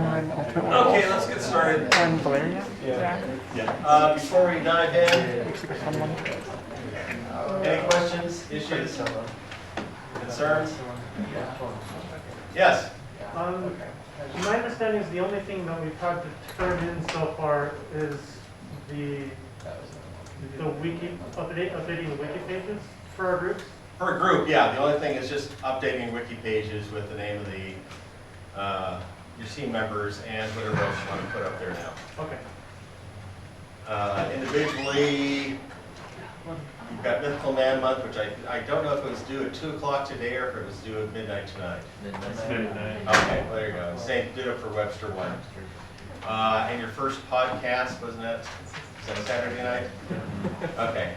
Okay, let's get started. And Valeria? Yeah. Before we dive in, any questions, issues, concerns? Yes? My understanding is the only thing that we've had to turn in so far is the wiki, updating the wiki pages for our groups. For a group, yeah. The only thing is just updating wiki pages with the name of the your team members and whatever else you want to put up there now. Okay. Individually, you've got Mythical Man-Month, which I don't know if it was due at 2 o'clock today or if it was due at midnight tonight. Midnight. Okay, well, there you go. Same, did it for Webster 1. And your first podcast, wasn't it? Is that Saturday night? Okay.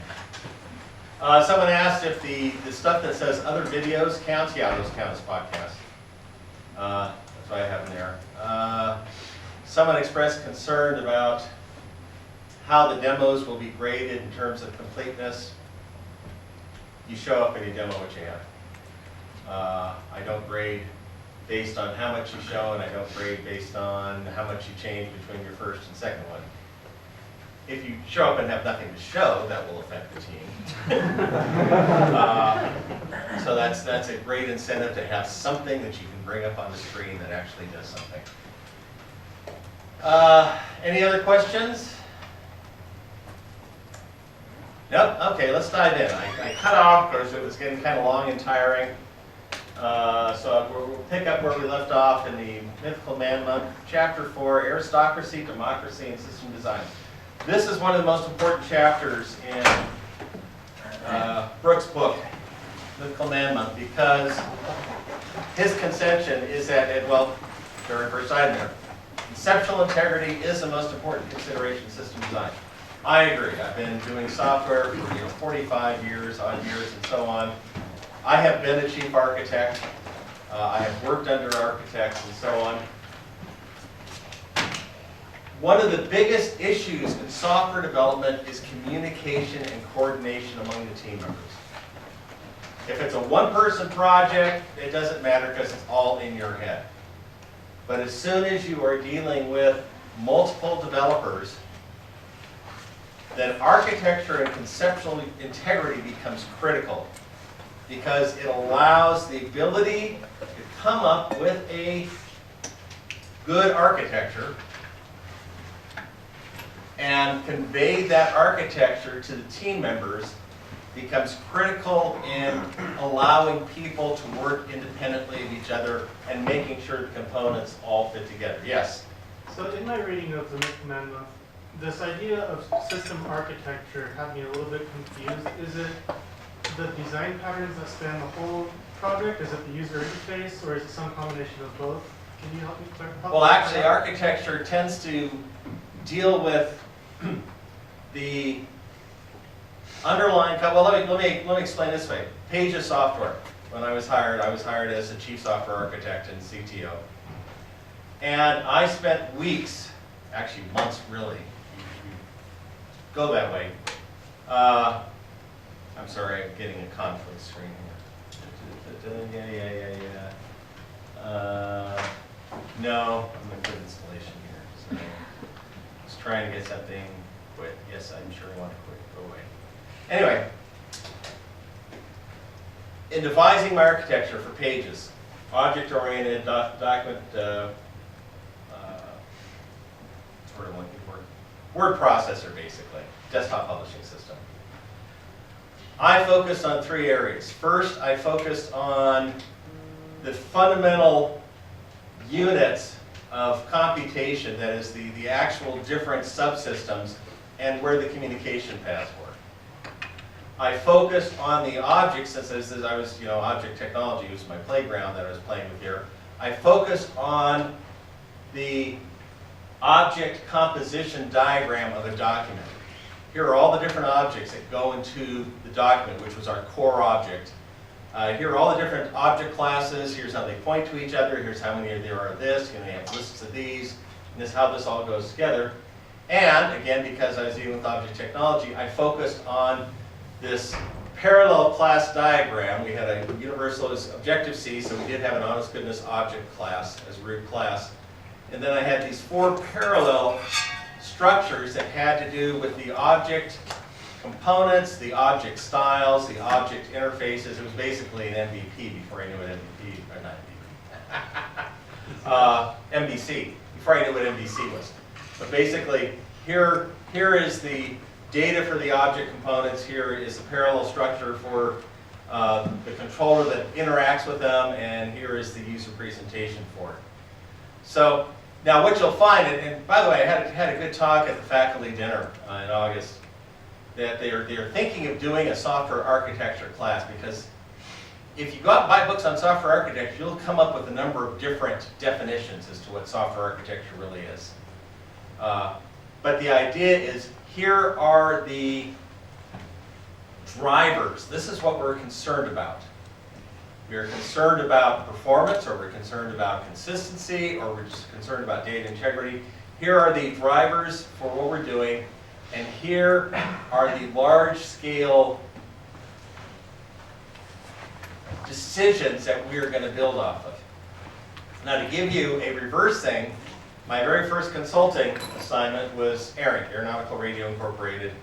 Someone asked if the stuff that says other videos counts. Yeah, those count as podcasts. That's what I have in there. Someone expressed concern about how the demos will be graded in terms of completeness. You show up and you demo what you have. I don't grade based on how much you show, and I don't grade based on how much you change between your first and second one. If you show up and have nothing to show, that will affect the team. So that's a great incentive to have something that you can bring up on the screen that actually does something. Any other questions? Nope. Okay, let's dive in. I cut off because it was getting kind of long and tiring. So we'll pick up where we left off in the Mythical Man-Month, Chapter 4, Aristocracy, Democracy, and System Design. This is one of the most important chapters in Brooks' book, Mythical Man-Month, because his conception is that, well, very first item there, conceptual integrity is the most important consideration in system design. I agree. I've been doing software for 45 years, odd years, and so on. I have been a chief architect. I have worked under architects and so on. One of the biggest issues in software development is communication and coordination among the team members. If it's a one-person project, it doesn't matter because it's all in your head. But as soon as you are dealing with multiple developers, then architecture and conceptual integrity becomes critical because it allows the ability to come up with a good architecture and convey that architecture to the team members becomes critical in allowing people to work independently of each other and making sure the components all fit together. Yes? So in my reading of the Mythical Man-Month, this idea of system architecture had me a little bit confused. Is it the design patterns that span the whole project? Is it the user interface, or is it some combination of both? Can you help me clarify? Well, actually, architecture tends to deal with the underlying. Well, let me explain this way. Pages software. When I was hired as a chief software architect and CTO, and I spent weeks, actually months, really. Go that way. I'm sorry, I'm getting a conflict screen here. No, I'm going to put installation here. So I was trying to get something quit. Yes, I'm sure I want to quit. Go away. Anyway, in devising my architecture for pages, object-oriented document, what I'm looking for, word processor, basically, desktop publishing system. I focused on 3 areas. First, I focused on the fundamental units of computation, that is the actual different subsystems and where the communication paths were. I focused on the objects, since I was, object technology was my playground that I was playing with here. I focused on the object composition diagram of a document. Here are all the different objects that go into the document, which was our core object. Here are all the different object classes. Here's how they point to each other. Here's how many there are of this. They have lists of these. And this is how this all goes together. And again, because I was dealing with object technology, I focused on this parallel class diagram. We had a universal Objective-C, so we did have an honest goodness object class as root class. and then I had these 4 parallel structures that had to do with the object components, the object styles, the object interfaces. It was basically an MVP before I knew what MVP, or not MVP, MVC, before I knew what MVC was. But basically, here is the data for the object components, here is the parallel structure for the controller that interacts with them, and here is the user presentation for it. So now what you'll find, and by the way, I had a good talk at the faculty dinner in August, that they're thinking of doing a software architecture class, because if you go out and buy books on software architecture, you'll come up with a number of different definitions as to what software architecture really is. But the idea is, here are the drivers. This is what we're concerned about. We're concerned about performance, or we're concerned about consistency, or we're just concerned about data integrity. Here are the drivers for what we're doing, and here are the large-scale decisions that we are going to build off of. Now, to give you a reverse thing, my very first consulting assignment was ARINC, Aeronautical Radio Incorporated.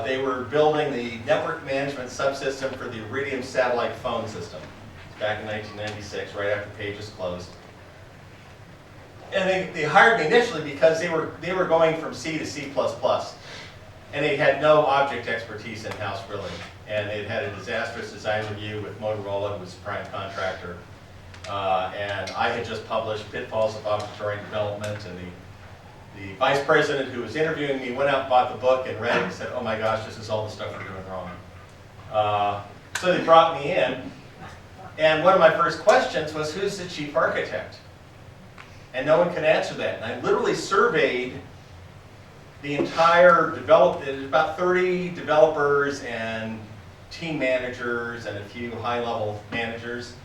They were building the network management subsystem for the Iridium satellite phone system back in 1996, right after Pages closed. And they hired me initially because they were going from C to C++, and they had no object expertise in-house really. And they'd had a disastrous design review with Motorola, who was the prime contractor. And I had just published Pitfalls of Object-Oriented Development, and the vice president who was interviewing me went out and bought the book and read it and said, oh my gosh, this is all the stuff we're doing wrong. So they brought me in, and one of my first questions was, who's the chief architect? And no one could answer that. And I literally surveyed the entire about 30 developers and team managers and a few high-level managers.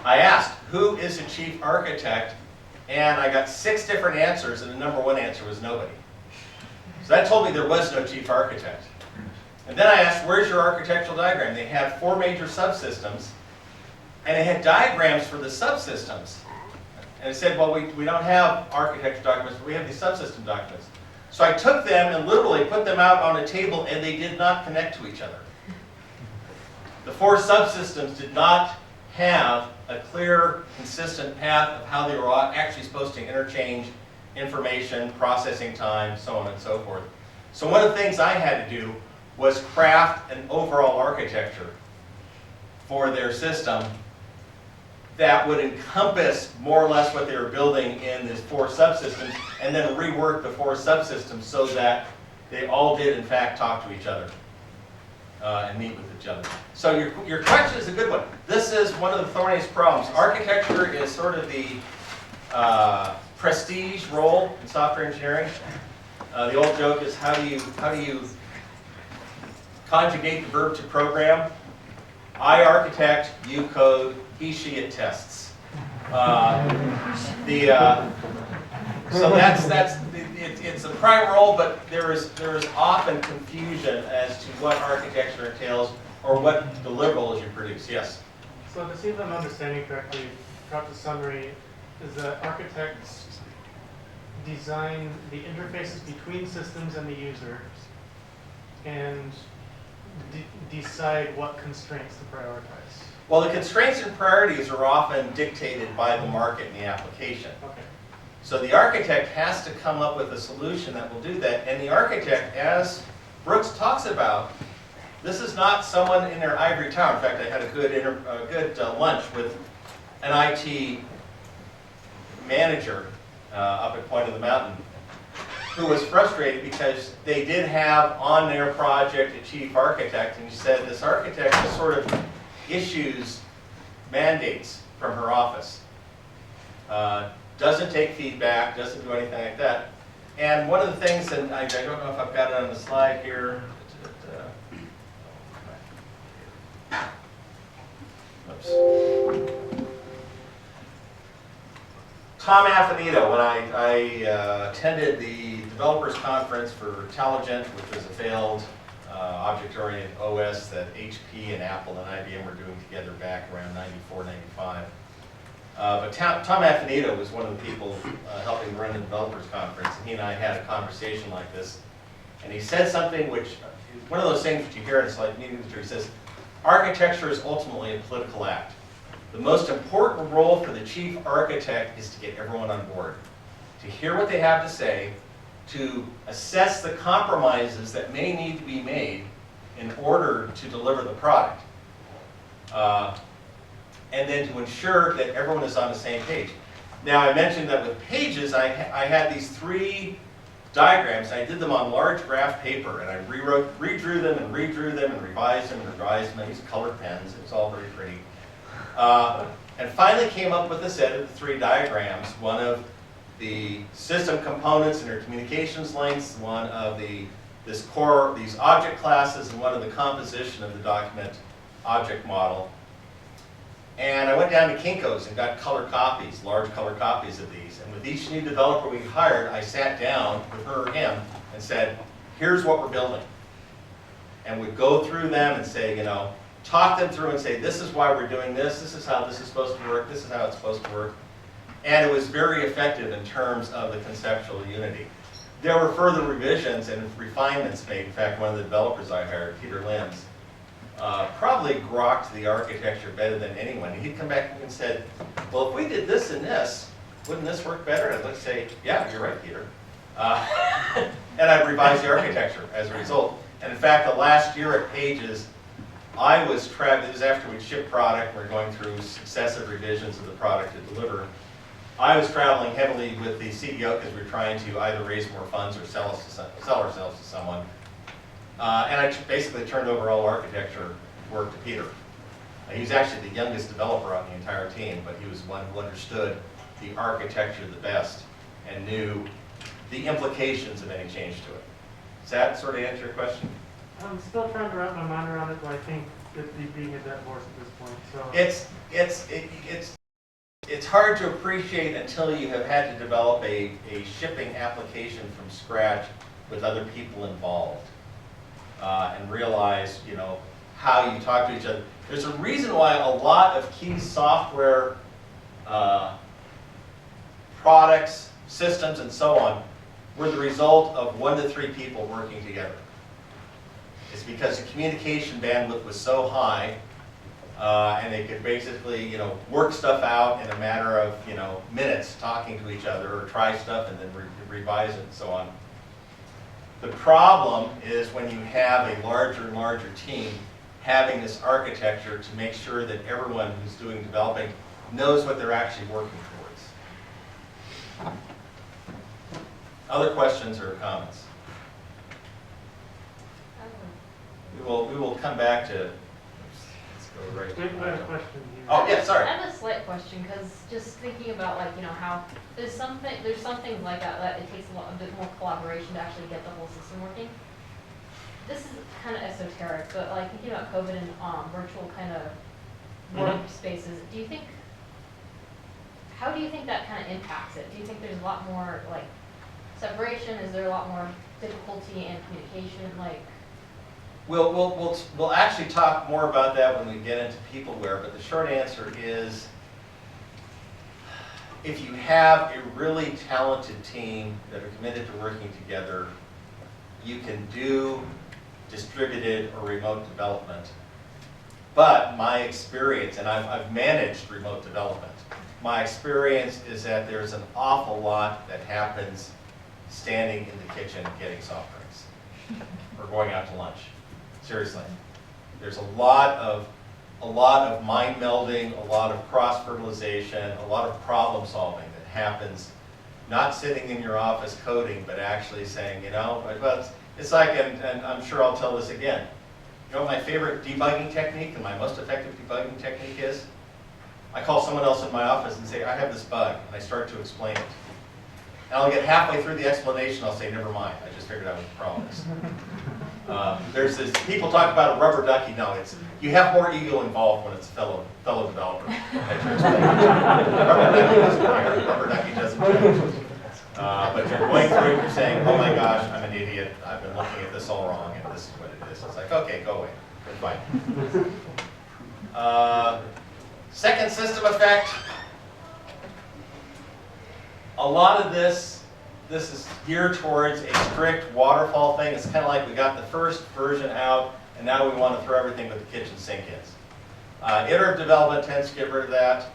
I asked, who is the chief architect? And I got 6 different answers, and the number 1 answer was nobody. So that told me there was no chief architect. And then I asked, where's your architectural diagram? They had 4 major subsystems, and they had diagrams for the subsystems. And it said, well, we don't have architecture documents, but we have these subsystem documents. So I took them and literally put them out on a table, and they did not connect to each other. The 4 subsystems did not have a clear, consistent path of how they were actually supposed to interchange information, processing time, so on and so forth. So one of the things I had to do was craft an overall architecture for their system that would encompass more or less what they were building in these 4 subsystems, and then rework the 4 subsystems so that they all did in fact talk to each other and meet with each other. So your question is a good one. This is one of the thorniest problems. Architecture is sort of the prestige role in software engineering. The old joke is, how do you conjugate the verb to program? I architect, you code, he, she, it tests. So it's a prime role, but there is often confusion as to what architecture entails or what deliverables you produce. Yes? So to see if I'm understanding correctly, perhaps a summary is that architects design the interfaces between systems and the user and decide what constraints to prioritize. Well, the constraints and priorities are often dictated by the market and the application. Okay. So the architect has to come up with a solution that will do that. And the architect, as Brooks talks about, this is not someone in their ivory tower. In fact, I had a good lunch with an IT manager up at Point of the Mountain who was frustrated because they did have on their project a chief architect, and he said this architect just sort of issues mandates from her office. Doesn't take feedback, doesn't do anything like that. And one of the things, and I don't know if I've got it on the slide here. Oops. Tom Affinito, when I attended the developers conference for Intelligent, which was a failed object-oriented OS that HP and Apple and IBM were doing together back around 94, 95. But Tom Affinito was one of the people helping run the developers conference, and he and I had a conversation like this. And he said something which, one of those things that you hear in select meetings where he says, architecture is ultimately a political act. The most important role for the chief architect is to get everyone on board, to hear what they have to say, to assess the compromises that may need to be made in order to deliver the product. And then to ensure that everyone is on the same page. Now, I mentioned that with pages, I had these 3 diagrams. I did them on large graph paper, and I redrew them and redrew them and revised them and revised them. I used colored pens. It was all very pretty. And finally came up with a set of the 3 diagrams, one of the system components and their communications links, one of these object classes, and one of the composition of the document object model. And I went down to Kinko's and got color copies, large color copies of these. And with each new developer we hired, I sat down with her or him and said, here's what we're building. And we'd go through them and say, talk them through and say, this is why we're doing this, this is how this is supposed to work, this is how it's supposed to work. And it was very effective in terms of the conceptual unity. There were further revisions and refinements made. In fact, one of the developers I hired, Peter Limbs, probably grokked the architecture better than anyone. And he'd come back and said, well, if we did this and this, wouldn't this work better? And I'd say, yeah, you're right, Peter. And I'd revise the architecture as a result. And in fact, the last year at Pages, I was traveling, this is after we'd shipped product, we're going through successive revisions of the product to deliver. I was traveling heavily with the CEO because we were trying to either raise more funds or sell ourselves to someone. And I basically turned over all architecture work to Peter. He was actually the youngest developer on the entire team, but he was one who understood the architecture the best and knew the implications of any change to it. Does that sort of answer your question? I'm still trying to wrap my mind around it, but I think it'd be beating a dead horse at this point. So It's hard to appreciate until you have had to develop a shipping application from scratch with other people involved. And realize, how you talk to each other. There's a reason why a lot of key software products, systems, and so on were the result of 1 to 3 people working together. It's because the communication bandwidth was so high, and they could basically, work stuff out in a matter of, minutes, talking to each other, or try stuff and then revise it and so on. The problem is when you have a larger and larger team having this architecture to make sure that everyone who's doing developing knows what they're actually working towards. Other questions or comments? We will come back to, let's go right Wait, I have a question here. Oh, yeah, sorry. I have a slight question, because just thinking about how there's some things like that it takes a bit more collaboration to actually get the whole system working. This is kind of esoteric, but thinking about COVID and virtual kind of workspaces, how do you think that kind of impacts it? Do you think there's a lot more separation? Is there a lot more difficulty in communication? We'll actually talk more about that when we get into peopleware, but the short answer is, if you have a really talented team that are committed to working together, you can do distributed or remote development. But my experience, and I've managed remote development, my experience is that there's an awful lot that happens standing in the kitchen getting soft drinks or going out to lunch. Seriously. There's a lot of mind melding, a lot of cross-fertilization, a lot of problem solving that happens, not sitting in your office coding, but actually saying, well, it's like, and I'm sure I'll tell this again, what my favorite debugging technique and my most effective debugging technique is? I call someone else in my office and say, I have this bug, and I start to explain it. And I'll get halfway through the explanation, I'll say, never mind, I just figured out what the problem is. There's this, people talk about a rubber ducky. No, you have more ego involved when it's a fellow developer. Rubber ducky doesn't care. Rubber ducky doesn't care. But you're going through, you're saying, oh my gosh, I'm an idiot. I've been looking at this all wrong, and this is what it is. It's like, okay, go away. It's fine. Second system effect, a lot of this is geared towards a strict waterfall thing. It's kind of like we got the first version out, and now we want to throw everything with the kitchen sink in. Iterative development tends to get rid of that.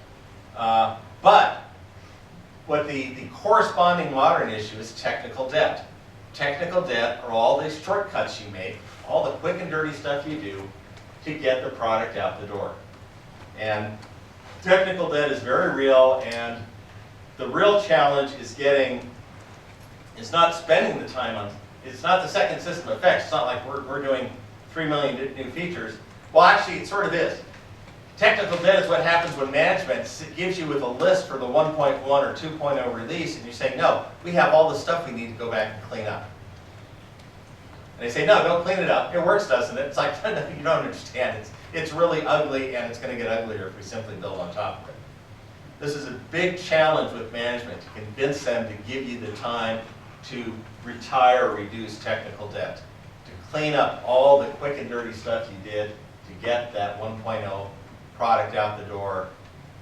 But what the corresponding modern issue is technical debt. Technical debt are all these shortcuts you make, all the quick and dirty stuff you do to get the product out the door. And technical debt is very real, and the real challenge is not spending the time on, it's not the second system effects. It's not like we're doing 3 million new features. Well, actually, it sort of is. Technical debt is what happens when management gives you with a list for the 1.1 or 2.0 release, and you say, no, we have all the stuff we need to go back and clean up. And they say, no, don't clean it up. It works, doesn't it? It's like, no, you don't understand. It's really ugly, and it's going to get uglier if we simply build on top of it. This is a big challenge with management, to convince them to give you the time to retire or reduce technical debt, to clean up all the quick and dirty stuff you did to get that 1.0 product out the door,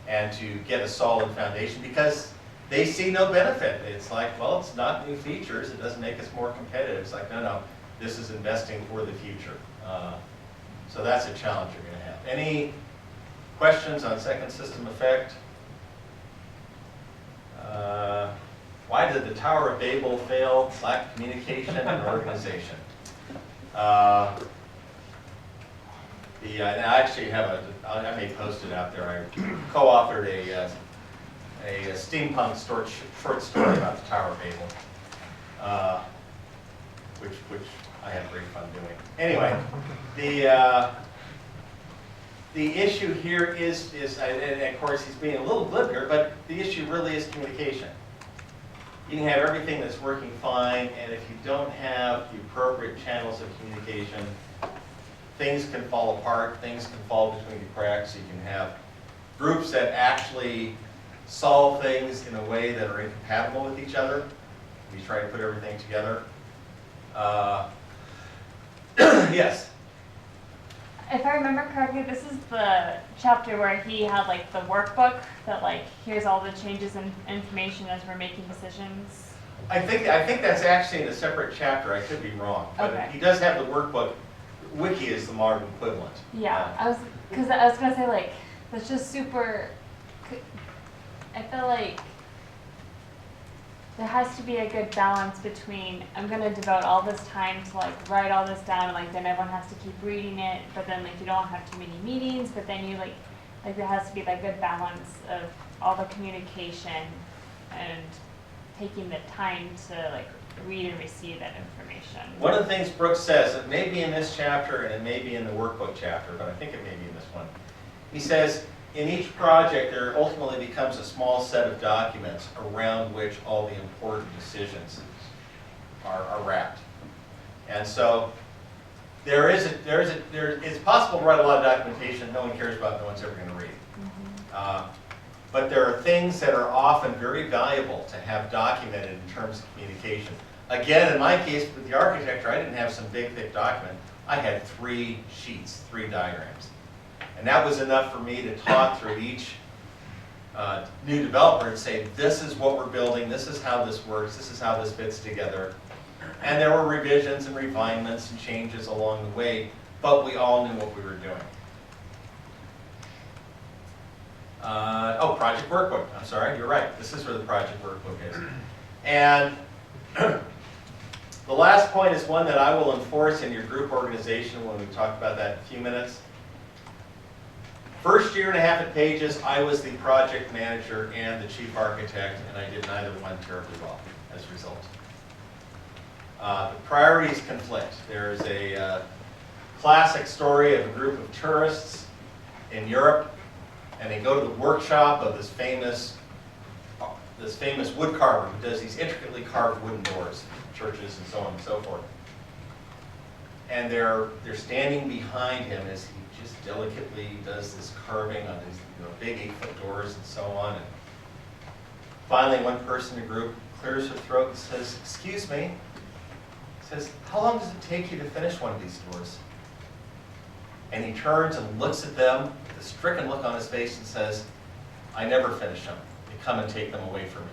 and to get a solid foundation, because they see no benefit. It's like, well, it's not new features, it doesn't make us more competitive. It's like, no, this is investing for the future. So that's a challenge you're going to have. Any questions on second system effect? Why did the Tower of Babel fail? Lack of communication and organization. And I actually have I may post it out there. I co-authored a steampunk short story about the Tower of Babel, which I had great fun doing. Anyway, the issue here is and of course he's being a little glib here, but the issue really is communication. You can have everything that's working fine, and if you don't have the appropriate channels of communication, things can fall apart, things can fall between the cracks. You can have groups that actually solve things in a way that are incompatible with each other. We try to put everything together. Yes? If I remember correctly, this is the chapter where he had like the workbook that like, here's all the changes in information as we're making decisions. I think that's actually in a separate chapter. I could be wrong. But Okay. he does have the workbook. Wiki is the modern equivalent. Yeah, I was gonna say like, that's just super, I feel like there has to be a good balance between, I'm gonna devote all this time to like write all this down, and like then everyone has to keep reading it, but then like you don't have too many meetings, but then you like there has to be that good balance of all the communication and taking the time to like read and receive that information. One of the things Brooks says, it may be in this chapter and it may be in the workbook chapter, but I think it may be in this one. He says, in each project there ultimately becomes a small set of documents around which all the important decisions are wrapped. And so it's possible to write a lot of documentation no one cares about, no one's ever going to read. Mm-hmm. But there are things that are often very valuable to have documented in terms of communication. Again, in my case with the architecture, I didn't have some big, thick document. I had 3 sheets, 3 diagrams. And that was enough for me to talk through each new developer and say, this is what we're building, this is how this works, this is how this fits together. And there were revisions and refinements and changes along the way, but we all knew what we were doing. Project Workbook. I'm sorry, you're right. This is where the Project Workbook is. And the last point is one that I will enforce in your group organization when we talk about that in a few minutes. First year and a half at Pages, I was the project manager and the chief architect, and I did neither one terribly well as a result. The priorities conflict. There's a classic story of a group of tourists in Europe, and they go to the workshop of this famous wood carver who does these intricately carved wooden doors, churches and so on and so forth. And they're standing behind him as he just delicately does this carving on these big 8-foot doors and so on. And finally, one person in the group clears her throat and says, "Excuse me," says, "How long does it take you to finish one of these doors?" And he turns and looks at them with a stricken look on his face and says, "I never finish them. They come and take them away from me."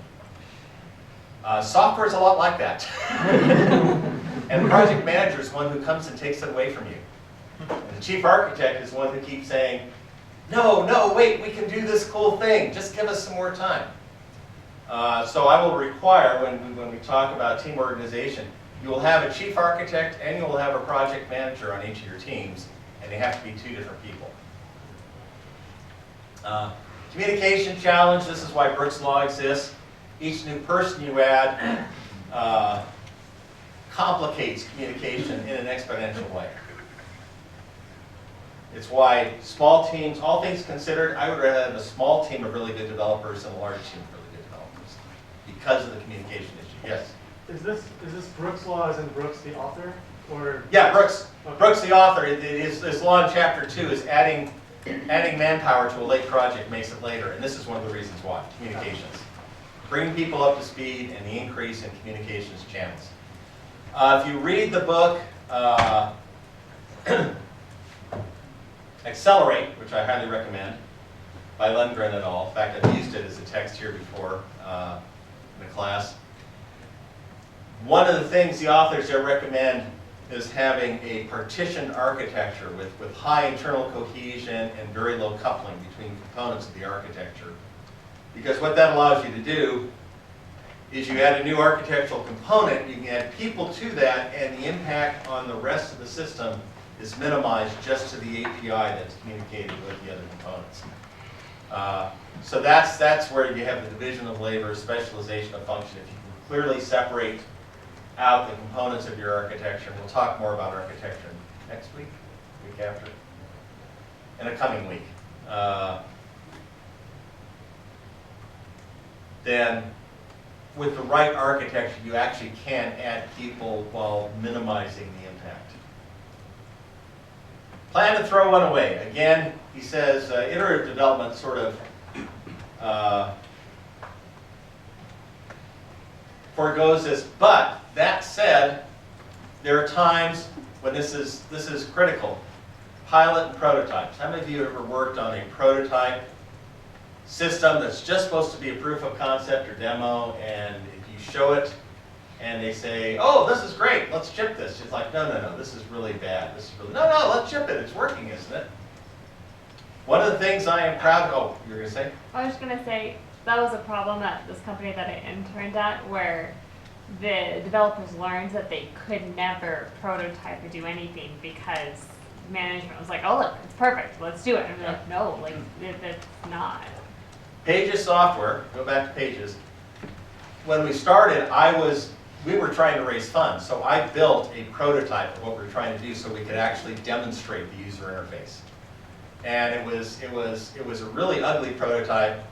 Software is a lot like that. And the project manager is one who comes and takes it away from you. And the chief architect is one who keeps saying, no, no, wait, we can do this cool thing. Just give us some more time. So I will require, when we talk about team organization, you will have a chief architect and you will have a project manager on each of your teams, and they have to be 2 different people. Communication challenge, this is why Brooks Law exists. Each new person you add complicates communication in an exponential way. It's why small teams, all things considered, I would rather have a small team of really good developers than a large team of really good developers because of the communication issue. Yes? Is this Brooks Law as in Brooks the author? Or Yeah, Brooks. Okay. Brooks the author. His law in chapter 2 is adding manpower to a late project makes it later, and this is one of the reasons why. Communications. Bring people up to speed and the increase in communications channels. If you read the book Accelerate, which I highly recommend, by Lundgren et al. In fact, I've used it as a text here before in the class. One of the things the authors there recommend is having a partitioned architecture with high internal cohesion and very low coupling between components of the architecture. Because what that allows you to do is you add a new architectural component, you can add people to that, and the impact on the rest of the system is minimized just to the API that's communicated with the other components. So that's where you have the division of labor, specialization of function. If you can clearly separate out the components of your architecture, and we'll talk more about architecture next week, week after, in a coming week. Then with the right architecture, you actually can add people while minimizing the impact. Plan to throw one away. Again, he says iterative development sort of forgoes this, but that said, there are times when this is critical. Pilot and prototypes. How many of you have ever worked on a prototype system that's just supposed to be a proof of concept or demo, and if you show it and they say, oh, this is great, let's ship this. It's like, no, no, no, this is really bad. This is really, no, no, let's ship it. It's working, isn't it? One of the things I am proud of, oh, you were going to say? I was just going to say, that was a problem at this company that I interned at, where the developers learned that they could never prototype or do anything because management was like, oh, look, it's perfect, let's do it. And I'm like, no, like, it's not. Pages software, go back to Pages. When we started, we were trying to raise funds, so I built a prototype of what we were trying to do so we could actually demonstrate the user interface. And it was a really ugly prototype.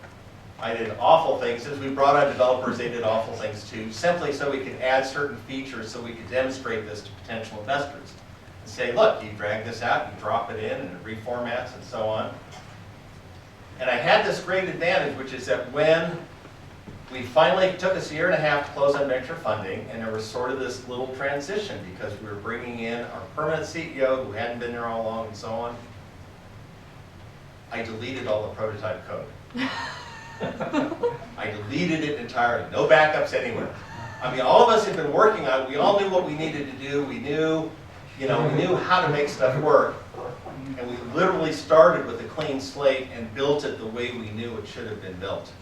I did awful things. As we brought on developers, they did awful things too, simply so we could add certain features so we could demonstrate this to potential investors. And say, look, you drag this out, you drop it in, and it reformats and so on. And I had this great advantage, which is that when we finally, it took us a year and a half to close on venture funding, and there was sort of this little transition because we were bringing in our permanent CEO who hadn't been there all along and so on. I deleted all the prototype code. I deleted it entirely, no backups anywhere. I mean, all of us had been working on it. We all knew what we needed to do. We knew, we knew how to make stuff work. And we literally started with a clean slate and built it the way we knew it should have been built.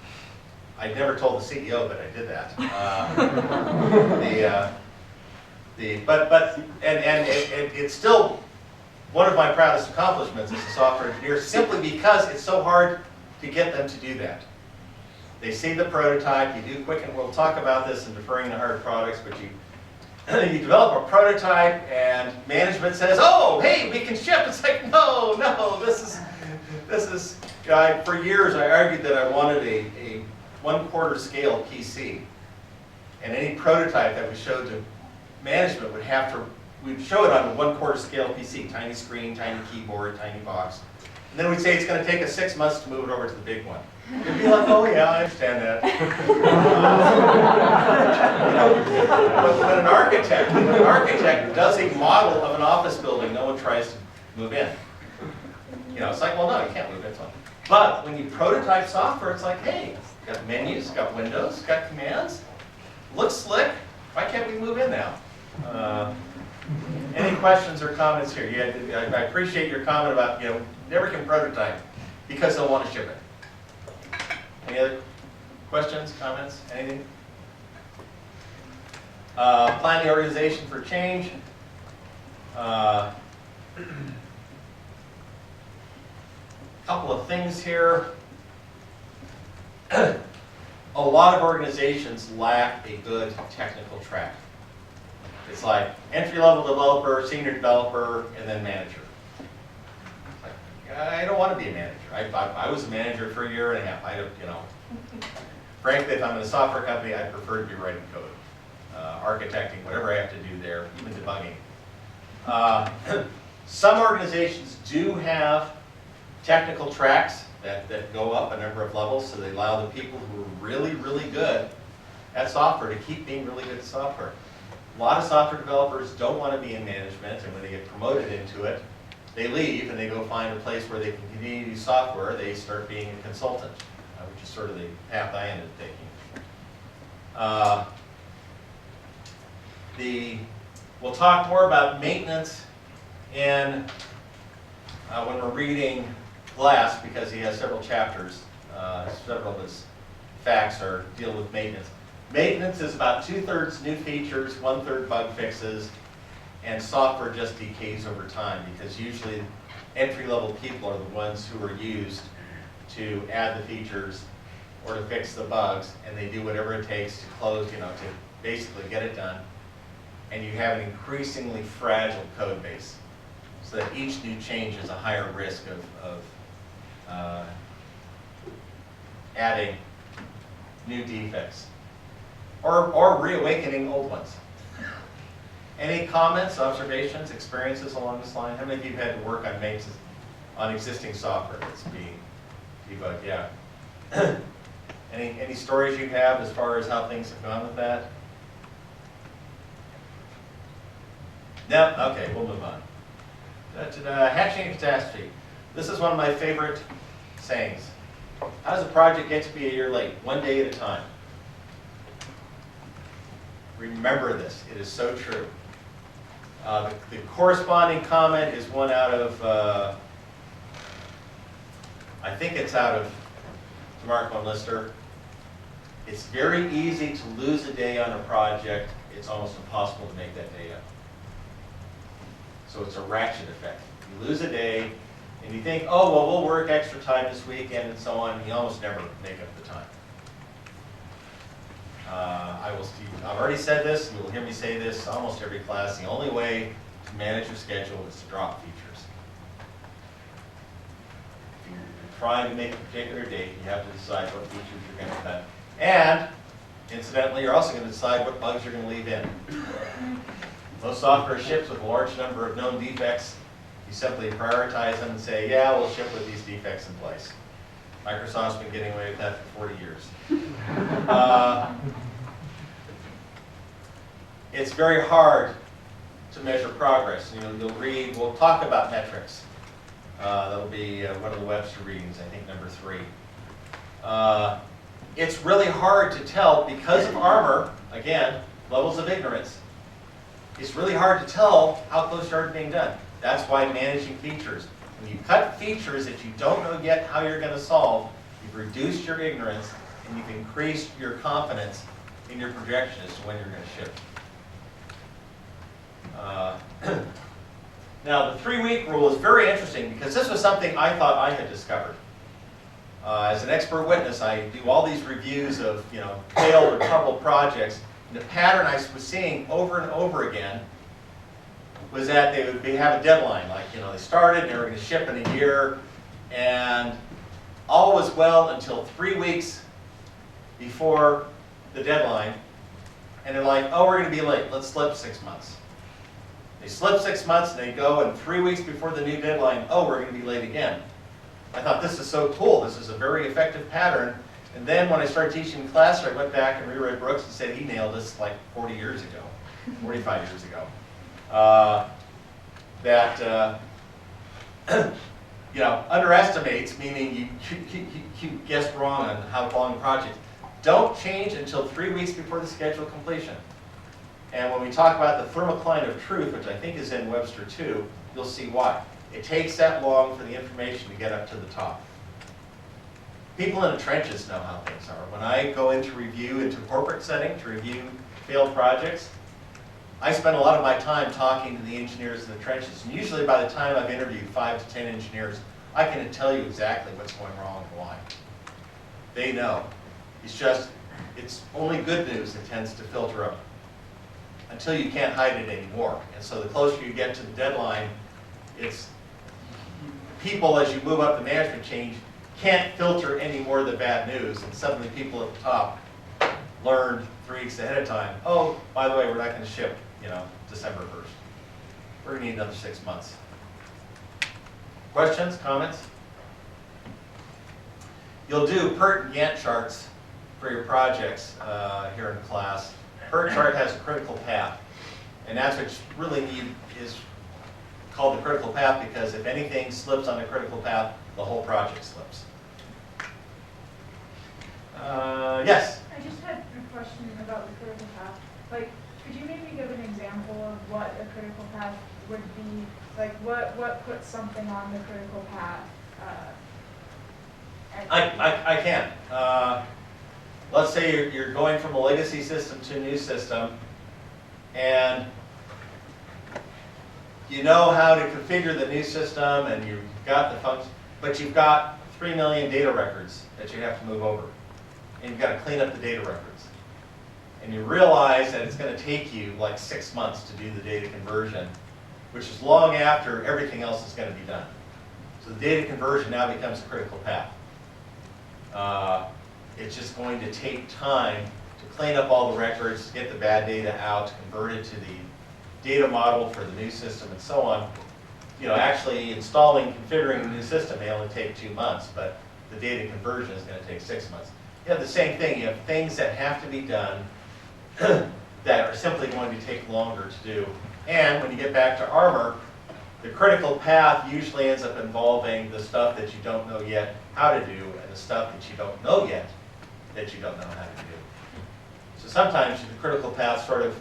I never told the CEO that I did that. It's still one of my proudest accomplishments as a software engineer, simply because it's so hard to get them to do that. They see the prototype, you do quick, and we'll talk about this in deferring to hard products, but you develop a prototype and management says, oh, hey, we can ship. It's like, no, this is, for years I argued that I wanted a 1/4 scale PC. And any prototype that we showed to management we'd show it on a 1/4 scale PC, tiny screen, tiny keyboard, tiny box. And then we'd say it's going to take us 6 months to move it over to the big one. You'd be like, oh yeah, I understand that. But when an architect does a model of an office building, no one tries to move in. It's like, well, no, you can't move into one. But when you prototype software, it's like, hey, got menus, got windows, got commands. looks slick. Why can't we move in now? Any questions or comments here? I appreciate your comment about, never can prototype because they'll want to ship it. Any other questions, comments, anything? Plan the organization for change. Couple of things here. A lot of organizations lack a good technical track. It's like entry-level developer, senior developer, and then manager. I don't want to be a manager. I was a manager for a year and a half. Frankly, if I'm in a software company, I prefer to be writing code, architecting, whatever I have to do there, even debugging. Some organizations do have technical tracks that go up a number of levels, so they allow the people who are really, really good at software to keep being really good at software. A lot of software developers don't want to be in management, and when they get promoted into it, they leave and they go find a place where they can continue to do software. They start being a consultant, which is sort of the path I ended up taking. We'll talk more about maintenance when we're reading Glass, because he has several chapters. Several of his facts deal with maintenance. Maintenance is about 2/3 new features, 1/3 bug fixes, and software just decays over time, because usually entry-level people are the ones who are used to add the features or to fix the bugs, and they do whatever it takes to close, to basically get it done. And you have an increasingly fragile code base, so that each new change is a higher risk of adding new defects or reawakening old ones. Any comments, observations, experiences along this line? How many of you have had to work on maintenance on existing software that's being debugged? Yeah. Any stories you have as far as how things have gone with that? No? Okay, we'll move on. Hatching a catastrophe. This is one of my favorite sayings. How does a project get to be a year late? One day at a time. Remember this. It is so true. The corresponding comment is one out of, I think it's out of Mark von Lister. It's very easy to lose a day on a project. It's almost impossible to make that day up. So it's a ratchet effect. You lose a day, and you think, oh, well, we'll work extra time this weekend and so on, and you almost never make up the time. I've already said this, you'll hear me say this almost every class. The only way to manage your schedule is to drop features. If you're trying to make a particular date, you have to decide what features you're going to cut. And, incidentally, you're also going to decide what bugs you're going to leave in. Most software ships with a large number of known defects. You simply prioritize them and say, yeah, we'll ship with these defects in place. Microsoft's been getting away with that for 40 years. It's very hard to measure progress. You'll read, we'll talk about metrics. That'll be one of the Webster readings, I think number 3. It's really hard to tell because of armor, again, levels of ignorance. It's really hard to tell how close you are to being done. That's why managing features. When you cut features that you don't know yet how you're going to solve, you've reduced your ignorance and you've increased your confidence in your projection as to when you're going to ship. Now, the 3-week rule is very interesting because this was something I thought I had discovered. As an expert witness, I do all these reviews of failed or troubled projects. And the pattern I was seeing over and over again was that they would have a deadline. Like, they started and they were going to ship in a year, and all was well until 3 weeks before the deadline. And they're like, oh, we're going to be late. Let's slip 6 months. They slip 6 months, and they go, and 3 weeks before the new deadline, oh, we're going to be late again. I thought, this is so cool. This is a very effective pattern. And then when I started teaching class, I went back and reread Brooks and said he nailed this like 40 years ago, 45 years ago. Underestimates, meaning you guessed wrong on how long the project. don't change until 3 weeks before the scheduled completion. And when we talk about the thermocline of truth, which I think is in Webster 2, you'll see why. It takes that long for the information to get up to the top. People in the trenches know how things are. When I go into review, into corporate setting, to review failed projects, I spend a lot of my time talking to the engineers in the trenches. And usually by the time I've interviewed 5 to 10 engineers, I can tell you exactly what's going wrong and why. They know. It's only good news that tends to filter up until you can't hide it anymore. And so the closer you get to the deadline, it's people, as you move up the management chain, can't filter any more of the bad news. And suddenly people at the top learn 3 weeks ahead of time, oh, by the way, we're not going to ship, December 1st. We're going to need another 6 months. Questions, comments? You'll do PERT and Gantt charts for your projects here in class. PERT chart has a critical path, and that's what you really need, is called the critical path, because if anything slips on the critical path, the whole project slips. Yes? I just had a question about the critical path. Like, could you maybe give an example of what a critical path would be? Like, what puts something on the critical path? I can. Let's say you're going from a legacy system to a new system, and you know how to configure the new system, and you've got the function, but you've got 3 million data records that you have to move over, and you've got to clean up the data records. And you realize that it's going to take you like 6 months to do the data conversion, which is long after everything else is going to be done. So the data conversion now becomes a critical path. It's just going to take time to clean up all the records, to get the bad data out, convert it to the data model for the new system, and so on. Actually installing, configuring the new system may only take 2 months, but the data conversion is going to take 6 months. You have the same thing. You have things that have to be done that are simply going to take longer to do. And when you get back to Armor, the critical path usually ends up involving the stuff that you don't know yet how to do, and the stuff that you don't know yet that you don't know how to do. So sometimes the critical path sort of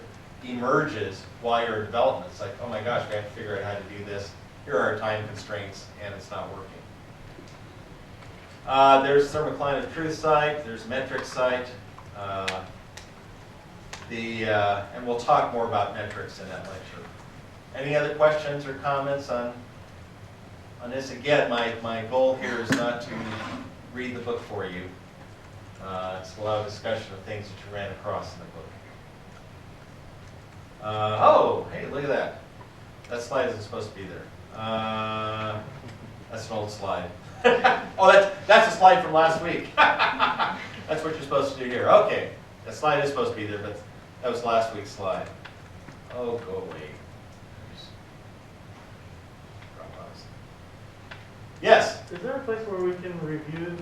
emerges while you're in development. It's like, oh my gosh, we have to figure out how to do this. Here are our time constraints, and it's not working. There's thermocline of truth site. There's metric site. And we'll talk more about metrics in that lecture. Any other questions or comments on this? Again, my goal here is not to read the book for you. It's a lot of discussion of things that you ran across in the book. Oh, hey, look at that. That slide isn't supposed to be there. That's an old slide. Oh, that's a slide from last week. That's what you're supposed to do here. Okay, that slide is supposed to be there, but that was last week's slide. Oh, go away. Yes? Is there a place where we can review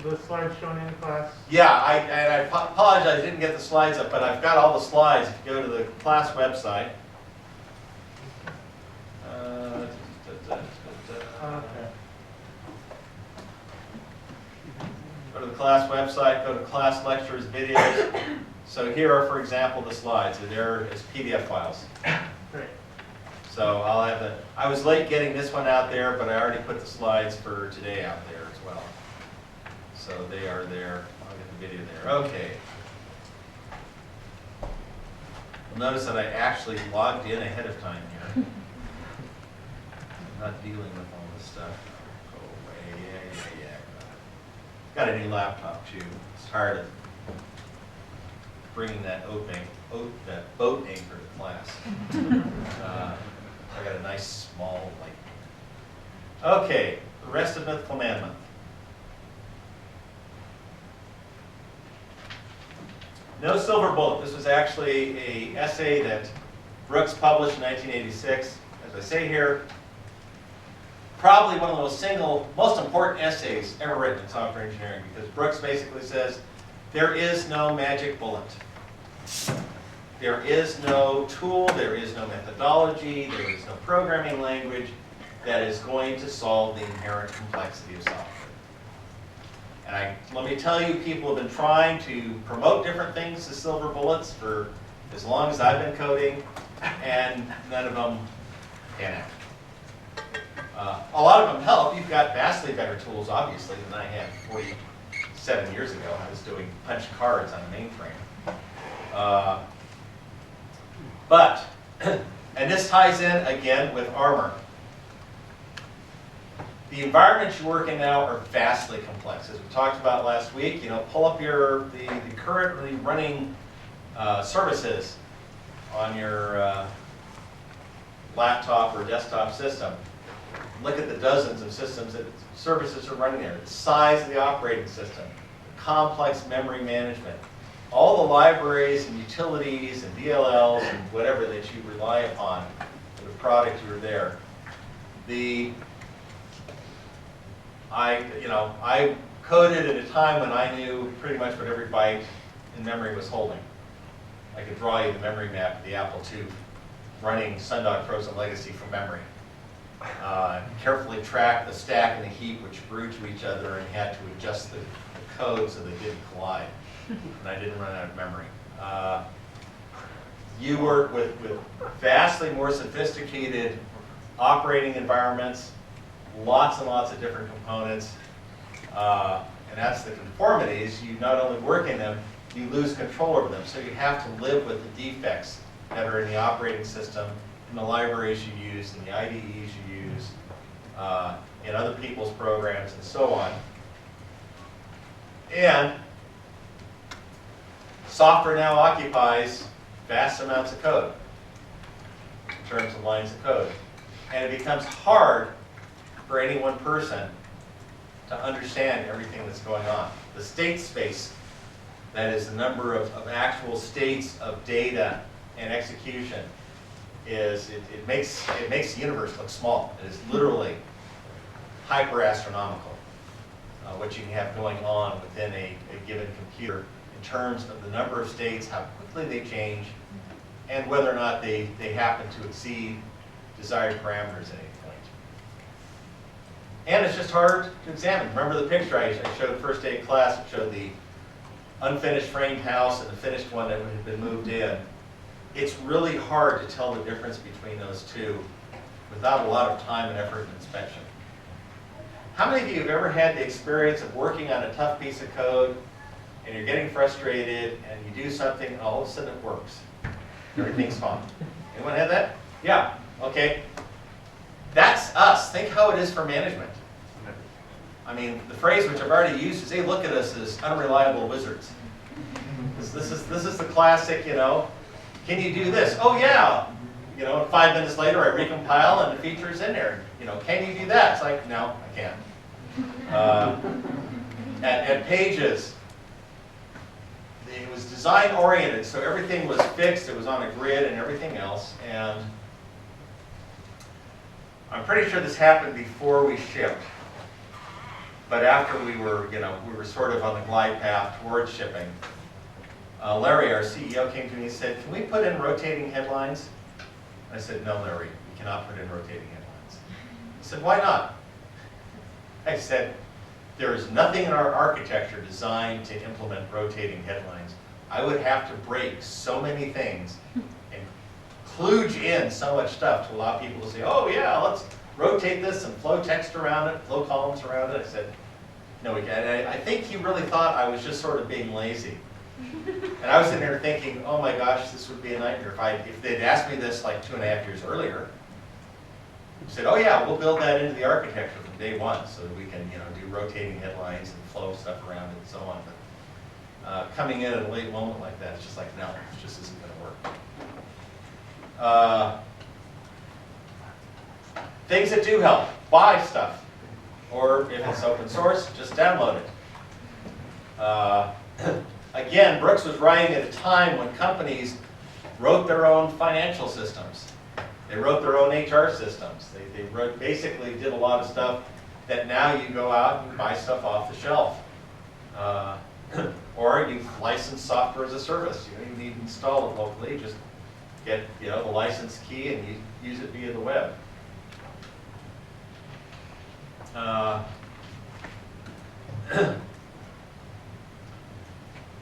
the slides shown in class? Yeah, I apologize, I didn't get the slides up, but I've got all the slides. If you go to the class website. Okay. Go to the class website, go to class lectures, videos. So here are, for example, the slides. They're as PDF files. Great. So I'll have the, I was late getting this one out there, but I already put the slides for today out there as well. So they are there. I'll get the video there. Okay. You'll notice that I actually logged in ahead of time here. I'm not dealing with all this stuff. Go away. Yeah. Got a new laptop too. It's tired of bringing that boat anchor to class. I got a nice small light. Okay, the rest of Mythical Man-Month. No silver bullet. This was actually an essay that Brooks published in 1986. As I say here, probably one of the most important essays ever written in software engineering, because Brooks basically says there is no magic bullet. There is no tool, there is no methodology, there is no programming language that is going to solve the inherent complexity of software. And let me tell you, people have been trying to promote different things as silver bullets for as long as I've been coding, and none of them pan out. A lot of them help. You've got vastly better tools, obviously, than I had 47 years ago. I was doing punch cards on a mainframe. And this ties in again with armor. The environments you work in now are vastly complex. As we talked about last week, pull up the currently running services on your laptop or desktop system. Look at the dozens of systems that services are running there. The size of the operating system, the complex memory management, all the libraries and utilities and DLLs and whatever that you rely upon for the product you're there. I coded at a time when I knew pretty much what every byte in memory was holding. I could draw you the memory map of the Apple II running Sundog Frozen Legacy from memory. Carefully track the stack and the heap which grew to each other and had to adjust the code so they didn't collide. And I didn't run out of memory. You work with vastly more sophisticated operating environments, lots and lots of different components, and that's the conformities. You not only work in them, you lose control over them. So you have to live with the defects that are in the operating system, in the libraries you use, in the IDEs you use, in other people's programs, and so on. And software now occupies vast amounts of code in terms of lines of code. And it becomes hard for any one person to understand everything that's going on. The state space, that is the number of actual states of data and execution, it makes the universe look small. It is literally hyper astronomical what you can have going on within a given computer in terms of the number of states, how quickly they change, and whether or not they happen to exceed desired parameters at any point. And it's just hard to examine. Remember the picture I showed first day of class? It showed the unfinished framed house and the finished one that had been moved in. It's really hard to tell the difference between those two without a lot of time and effort and inspection. How many of you have ever had the experience of working on a tough piece of code and you're getting frustrated and you do something and all of a sudden it works? Everything's fine. Anyone had that? Yeah, okay. That's us. Think how it is for management. I mean, the phrase which I've already used is, hey, look at us as unreliable wizards. This is the classic, can you do this? Oh yeah. 5 minutes later I recompile and the feature's in there. Can you do that? It's like, no, I can't. At Pages, it was design oriented, so everything was fixed, it was on a grid and everything else, and I'm pretty sure this happened before we shipped. But after we were sort of on the glide path towards shipping, Larry, our CEO, came to me and said, can we put in rotating headlines? I said, no, Larry, we cannot put in rotating headlines. He said, why not? I said, there is nothing in our architecture designed to implement rotating headlines. I would have to break so many things and kludge in so much stuff to allow people to say, oh yeah, let's rotate this and flow text around it, flow columns around it. I said, no, we can't. I think he really thought I was just sort of being lazy. And I was sitting there thinking, oh my gosh, this would be a nightmare. If they'd asked me this like 2.5 years earlier, I said, oh yeah, we'll build that into the architecture from day one so that we can do rotating headlines and flow stuff around it and so on. But coming in at a late moment like that, it's just like, no, it just isn't going to work. Things that do help, buy stuff. Or if it's open source, just download it. Again, Brooks was writing at a time when companies wrote their own financial systems. They wrote their own HR systems. They basically did a lot of stuff that now you go out and buy stuff off the shelf. Or you license software as a service. You need to install it locally. Just get the license key and you use it via the web.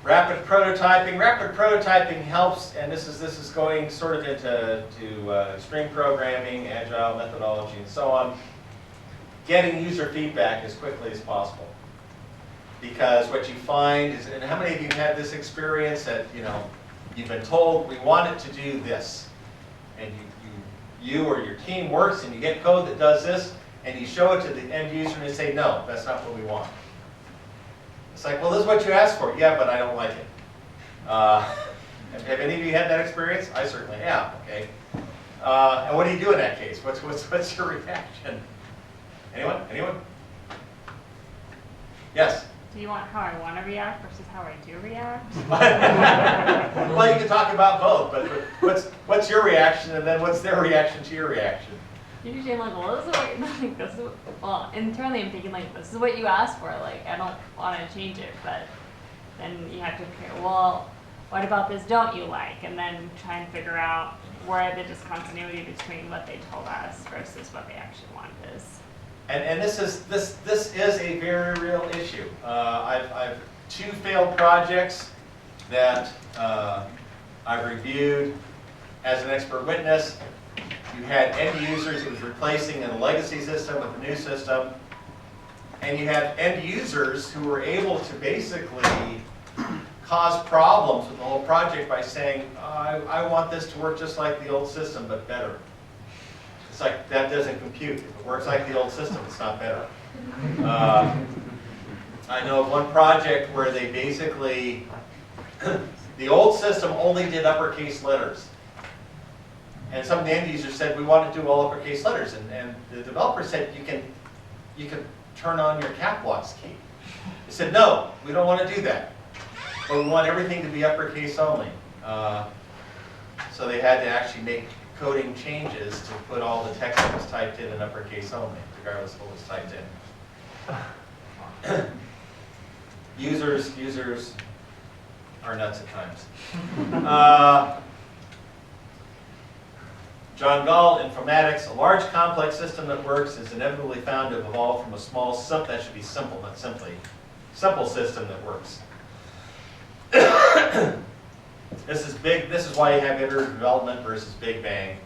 Rapid prototyping. Rapid prototyping helps, and this is going sort of into extreme programming, agile methodology, and so on. Getting user feedback as quickly as possible. Because what you find is, and how many of you have had this experience that, you've been told we want it to do this, and you or your team works and you get code that does this, and you show it to the end user and they say, no, that's not what we want. It's like, well, this is what you asked for. Yeah, but I don't like it. Have any of you had that experience? I certainly have, okay. And what do you do in that case? What's your reaction? Anyone? Yes? Do you want how I want to react versus how I do react? Well, you can talk about both, but what's your reaction, and then what's their reaction to your reaction? Usually I'm like, well, well, internally I'm thinking like, this is what you asked for. Like, I don't want to change it, but then you have to figure, well, what about this don't you like? And then try and figure out where the discontinuity between what they told us versus what they actually want is. And this is a very real issue. I've 2 failed projects that I've reviewed as an expert witness. You had end users, it was replacing a legacy system with a new system, and you had end users who were able to basically cause problems with the whole project by saying, I want this to work just like the old system, but better. It's like, that doesn't compute. If it works like the old system, it's not better. I know of one project where they basically, the old system only did uppercase letters. And some of the end users said, we want to do all uppercase letters. And the developer said, you can turn on your cap locks key. They said, no, we don't want to do that. But we want everything to be uppercase only. So they had to actually make coding changes to put all the text that was typed in uppercase only, regardless of what was typed in. Users are nuts at times. John Gall, Informatics, a large complex system that works is inevitably found to have evolved from a small, that should be simple, not simply, simple system that works. This is big. This is why you have iterative development versus big bang.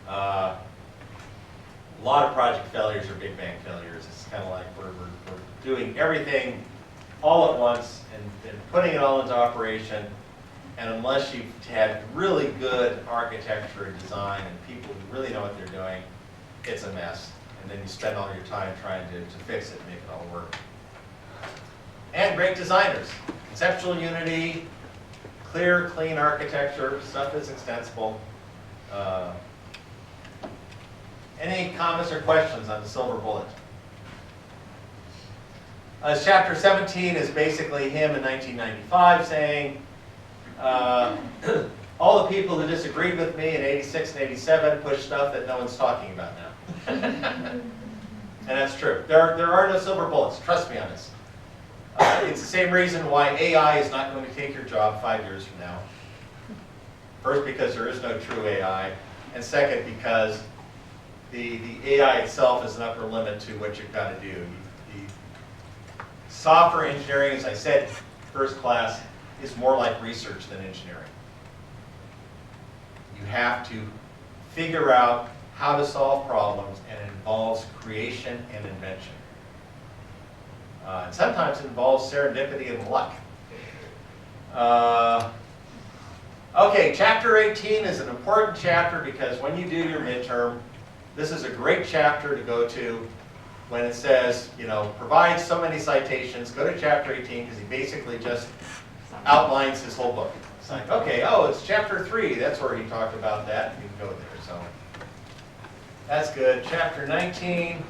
A lot of project failures are big bang failures. It's kind of like we're doing everything all at once and putting it all into operation. And unless you've had really good architecture and design and people who really know what they're doing, it's a mess. And then you spend all your time trying to fix it and make it all work. And great designers. Conceptual unity, clear, clean architecture, stuff that's extensible. Any comments or questions on the silver bullet? Chapter 17 is basically him in 1995 saying, all the people who disagreed with me in 86 and 87 pushed stuff that no one's talking about now. And that's true. There are no silver bullets. Trust me on this. It's the same reason why AI is not going to take your job 5 years from now. First, because there is no true AI. And second, because the AI itself is an upper limit to what you've got to do. The software engineering, as I said, first class, is more like research than engineering. You have to figure out how to solve problems, and it involves creation and invention. And sometimes it involves serendipity and luck. Okay, chapter 18 is an important chapter because when you do your midterm, this is a great chapter to go to when it says, provide so many citations. Go to chapter 18 because he basically just outlines his whole book. It's like, okay, it's chapter 3. That's where he talked about that. You can go there. So that's good. Chapter 19.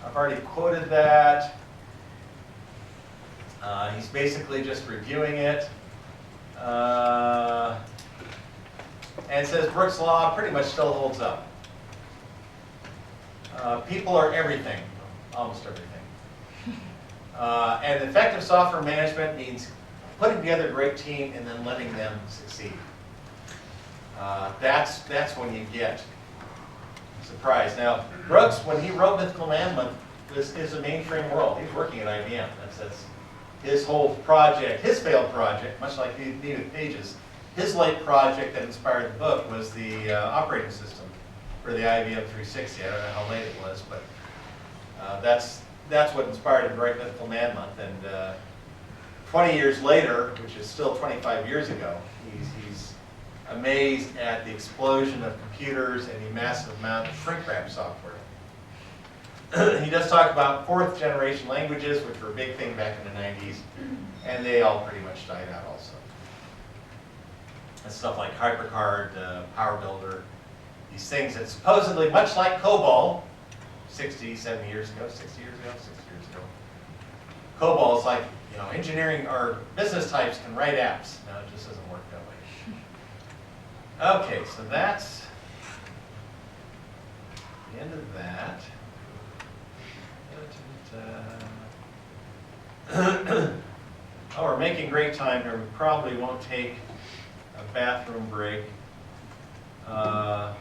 I've already quoted that. He's basically just reviewing it. And says Brooks' Law pretty much still holds up. People are everything, almost everything. And effective software management means putting together a great team and then letting them succeed. That's when you get surprised. Now, Brooks, when he wrote Mythical Man-Month, is a mainframe world. He's working at IBM. his whole project, his failed project, much like Needed Pages, his late project that inspired the book was the operating system for the IBM 360. I don't know how late it was, but that's what inspired him to write Mythical Man-Month. And 20 years later, which is still 25 years ago, he's amazed at the explosion of computers and the massive amount of shrink wrap software. He does talk about 4th generation languages, which were a big thing back in the 90s, and they all pretty much died out also. And stuff like HyperCard, Power Builder, these things that supposedly, much like COBOL, 60 years ago, COBOL is like, you know, engineering or business types can write apps. No, it just doesn't work that way. Okay, so that's the end of that. Oh, we're making great time here. We probably won't take a bathroom break. We'll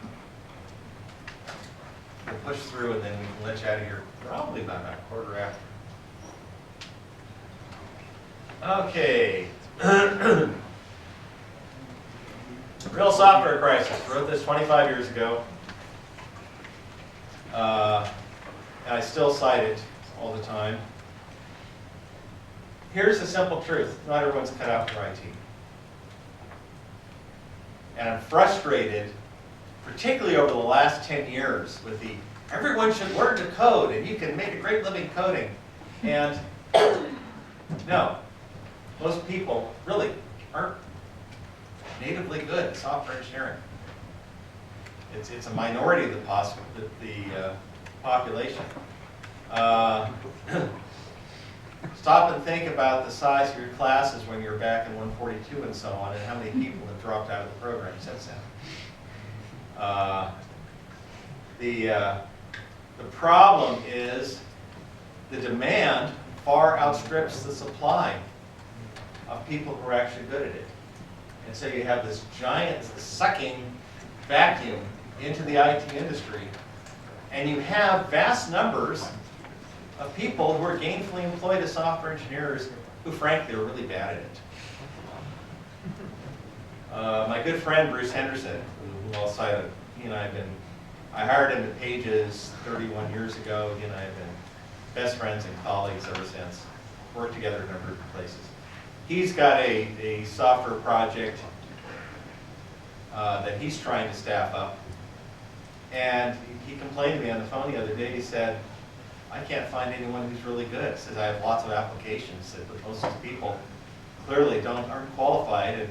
push through and then we can let you out of here probably about a quarter after. Okay. Real software crisis. Wrote this 25 years ago. And I still cite it all the time. Here's the simple truth. Not everyone's cut out for IT. And I'm frustrated, particularly over the last 10 years, with the everyone should learn to code and you can make a great living coding. And no, most people really aren't natively good at software engineering. It's a minority of the population. Stop and think about the size of your classes when you're back in 142 and so on, and how many people have dropped out of the program since then. The problem is the demand far outstrips the supply of people who are actually good at it. And so you have this giant sucking vacuum into the IT industry, and you have vast numbers of people who are gainfully employed as software engineers who frankly are really bad at it. My good friend Bruce Henderson, who I'll cite, I hired him at Pages 31 years ago. He and I have been best friends and colleagues ever since. Worked together in a number of places. He's got a software project that he's trying to staff up. And he complained to me on the phone the other day. He said, I can't find anyone who's really good. He says, I have lots of applications that most of these people clearly aren't qualified. And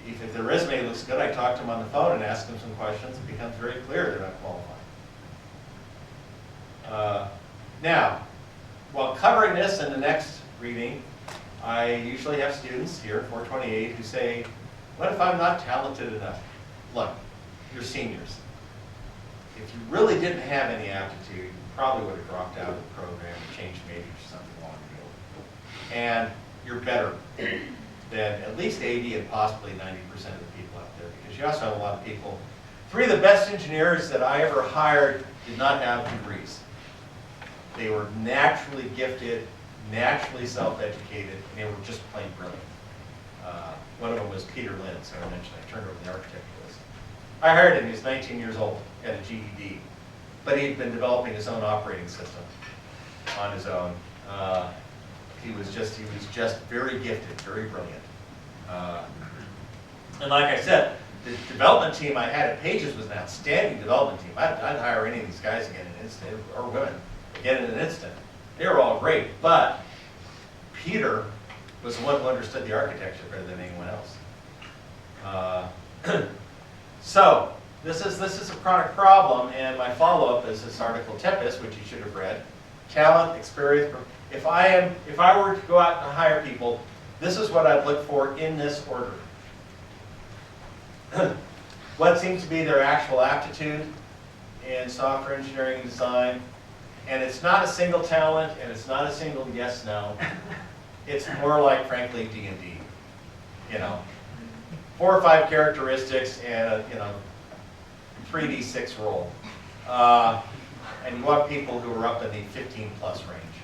if their resume looks good, I talk to them on the phone and ask them some questions. It becomes very clear they're not qualified. Now, while covering this in the next reading, I usually have students here, 428, who say, what if I'm not talented enough? Look, you're seniors. If you really didn't have any aptitude, you probably would have dropped out of the program and changed majors or something along the field. And you're better than at least 80 and possibly 90% of the people out there, because you also have a lot of people. 3 of the best engineers that I ever hired did not have degrees. They were naturally gifted, naturally self-educated, and they were just plain brilliant. One of them was Peter Lynn, so I mentioned I turned over the architecture list. I hired him, he was 19 years old, had a GED, but he'd been developing his own operating system on his own. He was just very gifted, very brilliant. And like I said, the development team I had at Pages was an outstanding development team. I'd hire any of these guys again in an instant, or women again in an instant. They were all great, but Peter was the one who understood the architecture better than anyone else. So this is a chronic problem, and my follow-up is this article Tempest, which you should have read. Talent, experience. If I were to go out and hire people, this is what I'd look for in this order. What seems to be their actual aptitude in software engineering and design. And it's not a single talent, and it's not a single yes/no. It's more like, frankly, D&D. 4 or 5 characteristics and a 3d6 roll. And you want people who are up in the 15+ range.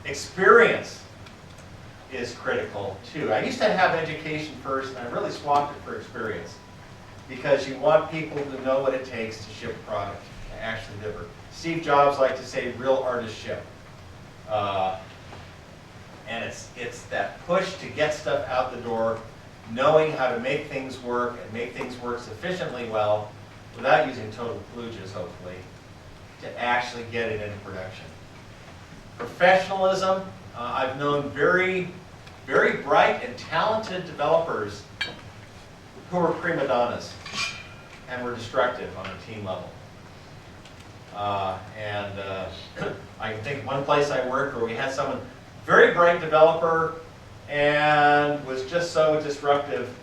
Experience is critical too. I used to have education first, and I really swapped it for experience, because you want people to know what it takes to ship a product, to actually deliver. Steve Jobs liked to say, real artists ship. And it's that push to get stuff out the door, knowing how to make things work and make things work sufficiently well, without using total kludges, hopefully, to actually get it into production. Professionalism, I've known very, very bright and talented developers who were prima donnas and were destructive on a team level. I can think of one place I worked where we had someone, very bright developer, and was just so disruptive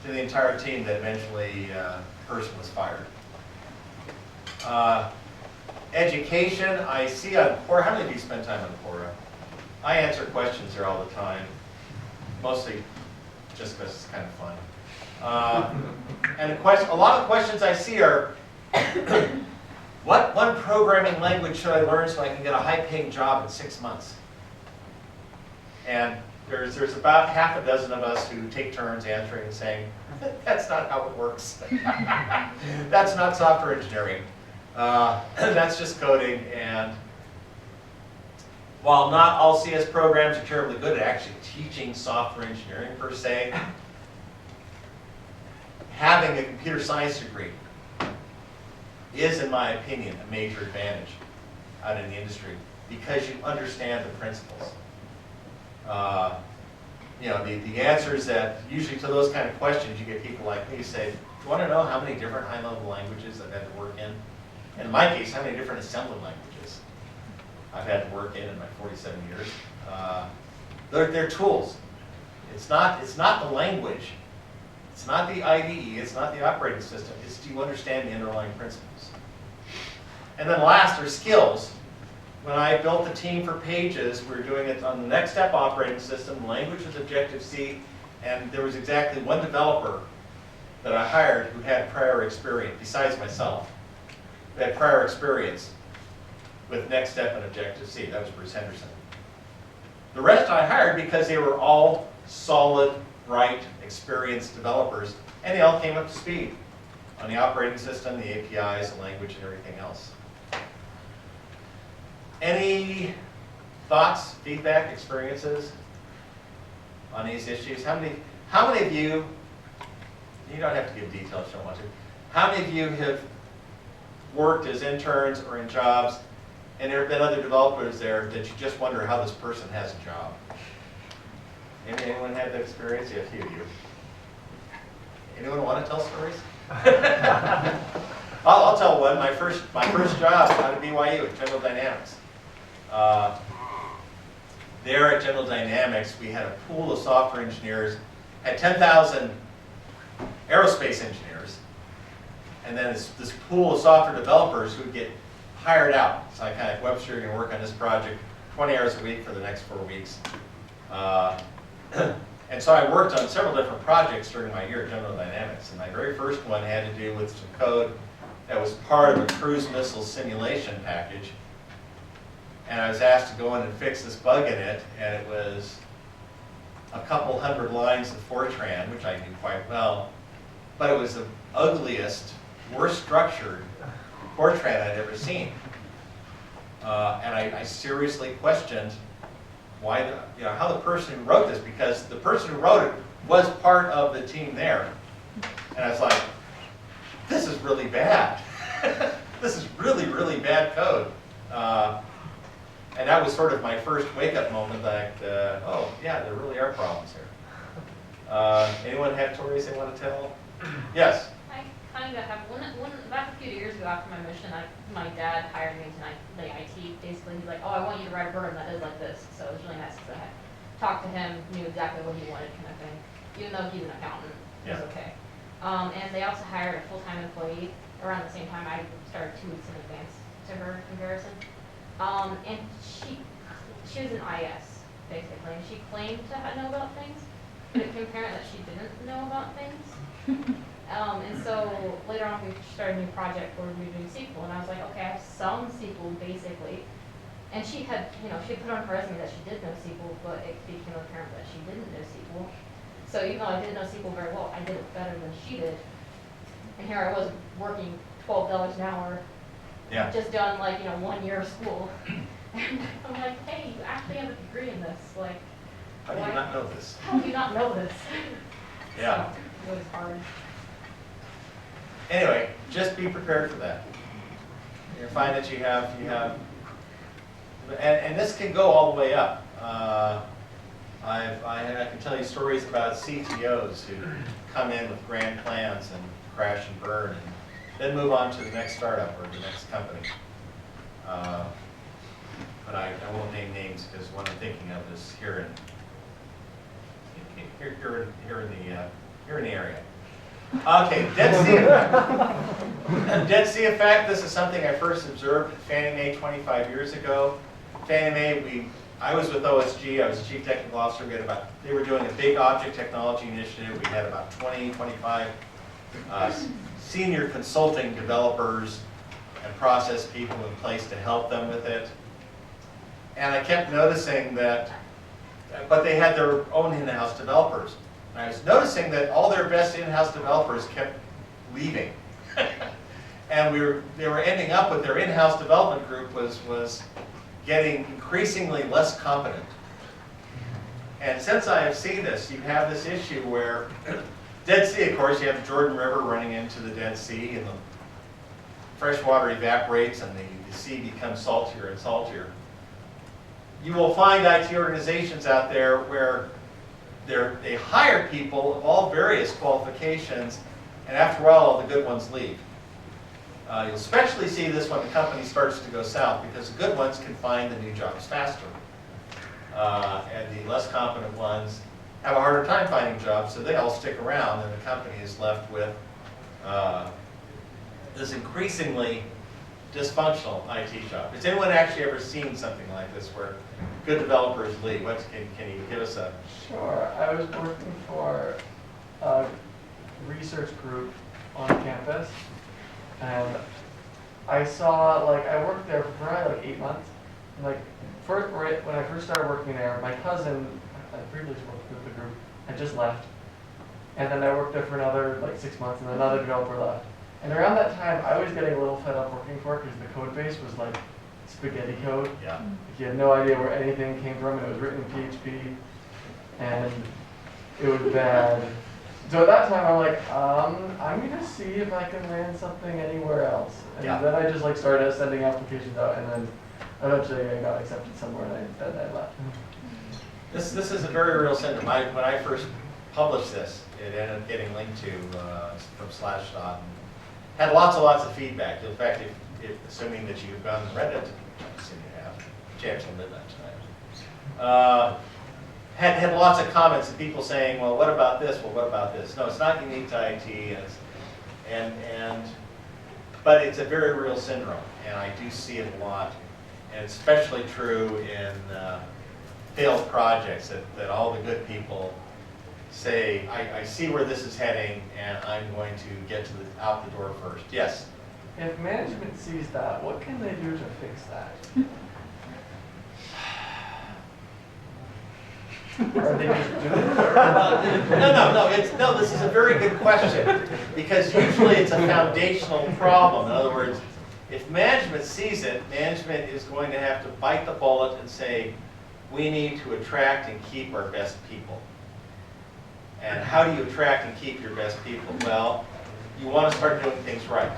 to the entire team that eventually the person was fired. Education, I see on Quora. How many of you spend time on Quora? I answer questions there all the time, mostly just because it's kind of fun. And a lot of questions I see are, what one programming language should I learn so I can get a high-paying job in 6 months? And there's about half a dozen of us who take turns answering and saying, that's not how it works. That's not software engineering. That's just coding. And while not all CS programs are terribly good at actually teaching software engineering per se, having a computer science degree is, in my opinion, a major advantage out in the industry, because you understand the principles. The answers that usually to those kind of questions, you get people like me say, do you want to know how many different high-level languages I've had to work in? And in my case, how many different assembly languages I've had to work in my 47 years. They're tools. It's not the language. It's not the IDE. It's not the operating system. It's, do you understand the underlying principles? And then last are skills. When I built the team for Pages, we were doing it on the Next Step operating system. The language was Objective-C, and there was exactly one developer that I hired who had prior experience, besides myself, who had prior experience with Next Step and Objective-C. That was Bruce Henderson. The rest I hired because they were all solid, bright, experienced developers, and they all came up to speed on the operating system, the APIs, the language, and everything else. Any thoughts, feedback, experiences on these issues? How many of you, you don't have to give details if you don't want to, how many of you have worked as interns or in jobs, and there have been other developers there that you just wonder how this person has a job? Anyone had that experience? Yeah, a few of you. Anyone want to tell stories? I'll tell one. My first job out of BYU at General Dynamics. There at General Dynamics, we had a pool of software engineers, had 10,000 aerospace engineers, and then this pool of software developers who would get hired out. So I kind of, Webster, you're going to work on this project 20 hours a week for the next 4 weeks. And so I worked on several different projects during my year at General Dynamics. And my very first one had to do with some code that was part of a cruise missile simulation package. And I was asked to go in and fix this bug in it, and it was a couple hundred lines of Fortran, which I knew quite well, but it was the ugliest, worst structured Fortran I'd ever seen. And I seriously questioned why, how the person who wrote this, because the person who wrote it was part of the team there. And I was like, this is really bad. This is really, really bad code. And that was sort of my first wake-up moment that, oh, yeah, there really are problems here. Anyone have stories they want to tell? Yes? I kind of have one, back a few years ago after my mission, my dad hired me to the IT. Basically, he's like, oh, I want you to write a program that is like this. So it was really nice because I had talked to him, knew exactly what he wanted kind of thing. Even though he's an accountant, it was okay. And they also hired a full-time employee around the same time. I started 2 weeks in advance to her comparison. And she was an IS, basically, and she claimed to know about things, but it became apparent that she didn't know about things. And so later on we started a new project where we were doing SQL, and I was like, okay, I have some SQL basically, And she had, she had put on her resume that she did know SQL, but it became apparent that she didn't know SQL. So even though I didn't know SQL very well, I did it better than she did. And here I was working $12 an hour, Yeah. just done like, 1 year of school. And I'm like, hey, you actually have a degree in this, like, How do you not know this? how do you not know this? Yeah. So, it was hard. Anyway, just be prepared for that. You'll find that you have, and this can go all the way up. I can tell you stories about CTOs who come in with grand plans and crash and burn, and then move on to the next startup or the next company. But I won't name names because what I'm thinking of is here in the area. Okay, Dead Sea Effect. Dead Sea Effect, this is something I first observed at Fannie Mae 25 years ago. Fannie Mae, I was with OSG, I was the chief technical officer. They were doing a big object technology initiative. We had about 20, 25 senior consulting developers and process people in place to help them with it. And I kept noticing that, but they had their own in-house developers. And I was noticing that all their best in-house developers kept leaving. And they were ending up with their in-house development group was getting increasingly less competent. And since I have seen this, you have this issue where Dead Sea, of course, you have the Jordan River running into the Dead Sea, and the fresh water evaporates and the sea becomes saltier and saltier. You will find IT organizations out there where they hire people of all various qualifications, and after a while, all the good ones leave. You'll especially see this when the company starts to go south, because the good ones can find the new jobs faster. And the less competent ones have a harder time finding jobs, so they all stick around, and the company is left with this increasingly dysfunctional IT job. Has anyone actually ever seen something like this where good developers leave? Can you give us a... Sure. I was working for a research group on campus, and I saw, I worked there for probably 8 months. And when I first started working there, my cousin, I previously worked with the group, had just left. And then I worked there for another 6 months, and another developer left. And around that time, I was getting a little fed up working for it because the code base was like spaghetti code. Yeah. You had no idea where anything came from, and it was written in PHP, and it was bad. So at that time, I'm like, I'm gonna see if I can land something anywhere else. And Yeah. then I just started sending applications out, and then eventually I got accepted somewhere, and then I left. This is a very real syndrome. When I first published this, it ended up getting linked to from Slashdot. Had lots and lots of feedback. In fact, assuming that you've gone to Reddit, I assume you have, chance on midnight tonight, had lots of comments of people saying, well, what about this? Well, what about this? No, it's not unique to IT, but it's a very real syndrome, and I do see it a lot, and it's especially true in failed projects that all the good people say, I see where this is heading, and I'm going to get out the door first. Yes? If management sees that, what can they do to fix that? Are they just doing it? No, this is a very good question, because usually it's a foundational problem. In other words, if management sees it, management is going to have to bite the bullet and say, we need to attract and keep our best people. And how do you attract and keep your best people? Well, you want to start doing things right.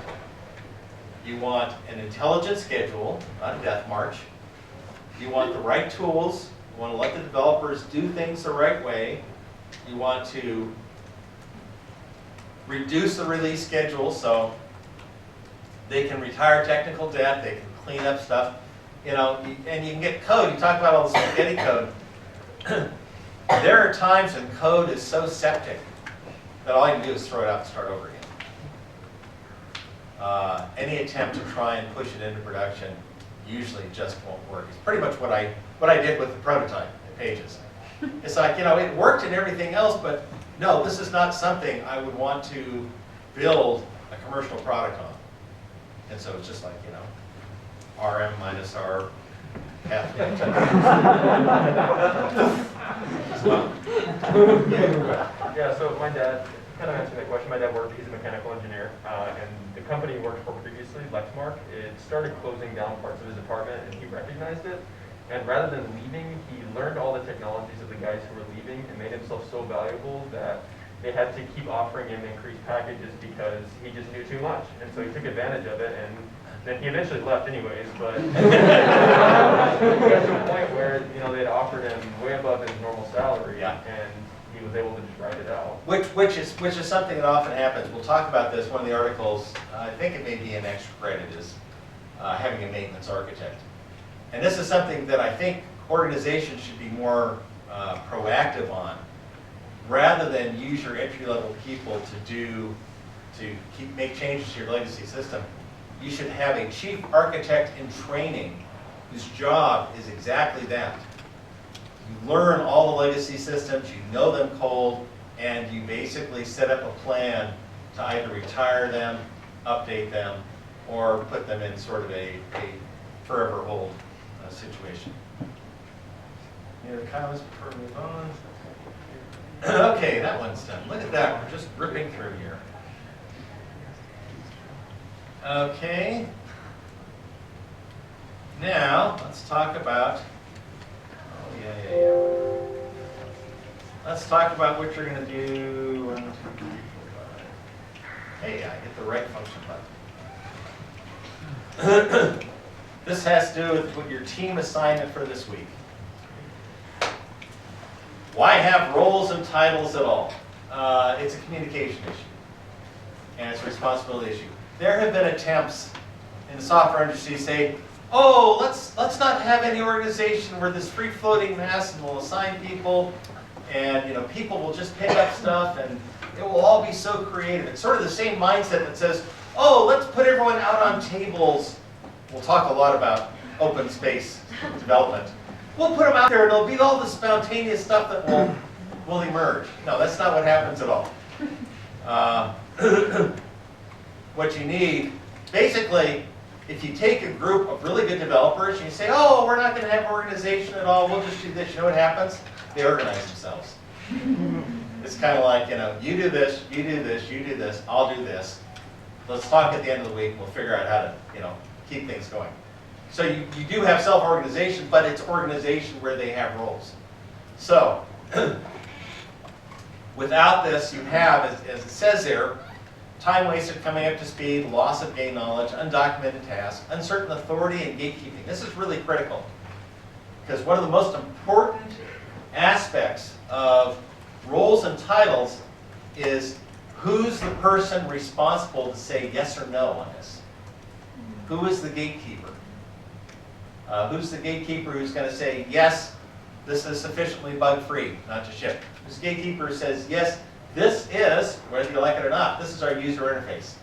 You want an intelligent schedule, not a death march. You want the right tools. You want to let the developers do things the right way. You want to reduce the release schedule so they can retire technical debt, they can clean up stuff. And you can get code. You talk about all the spaghetti code. There are times when code is so septic that all you can do is throw it out and start over again. Any attempt to try and push it into production usually just won't work. It's pretty much what I did with the prototype in Pages. It's like, it worked and everything else, but no, this is not something I would want to build a commercial product on. And so it's just like, RM minus R Yeah, so my dad, kind of answering that question, my dad worked, he's a mechanical engineer, and the company he worked for previously, Lexmark, it started closing down parts of his department, and he recognized it. And rather than leaving, he learned all the technologies of the guys who were leaving and made himself so valuable that they had to keep offering him increased packages because he just knew too much. And so he took advantage of it, and then he eventually left anyways, but he got to a point where, you know, they'd offered him way above his normal salary, Yeah. and he was able to just write it out. Which is something that often happens. We'll talk about this. One of the articles, I think it may be an extra credit, is having a maintenance architect. And this is something that I think organizations should be more proactive on, rather than use your entry-level people to make changes to your legacy system. You should have a chief architect in training whose job is exactly that. You learn all the legacy systems, you know them cold, and you basically set up a plan to either retire them, update them, or put them in sort of a forever hold situation. Any other comments before we move on? Okay, that one's done. Look at that, we're just ripping through here. Okay. Now, let's talk about, let's talk about what you're going to do. 1, 2, 3, 4, 5. Hey, I hit the right function button. This has to do with your team assignment for this week. Why have roles and titles at all? It's a communication issue, and it's a responsibility issue. There have been attempts in the software industry to say, oh, let's not have any organization where this free-floating mass and we'll assign people, and you know, people will just pick up stuff and it will all be so creative. It's sort of the same mindset that says, oh, let's put everyone out on tables. We'll talk a lot about open space development. We'll put them out there and it'll be all the spontaneous stuff that will emerge. No, that's not what happens at all. What you need, basically, if you take a group of really good developers and you say, oh, we're not going to have organization at all, we'll just do this, you know what happens? They organize themselves. It's kind of like, you know, you do this, you do this, you do this, I'll do this. Let's talk at the end of the week, we'll figure out how to, you know, keep things going. So you do have self-organization, but it's organization where they have roles. So, without this, you have, as it says there, time wasted coming up to speed, loss of gain knowledge, undocumented tasks, uncertain authority, and gatekeeping. This is really critical, because one of the most important aspects of roles and titles is who's the person responsible to say yes or no on this? Who is the gatekeeper? Who's the gatekeeper who's going to say, yes, this is sufficiently bug-free, not to ship? Who's the gatekeeper who says, yes, this is, whether you like it or not, this is our user interface.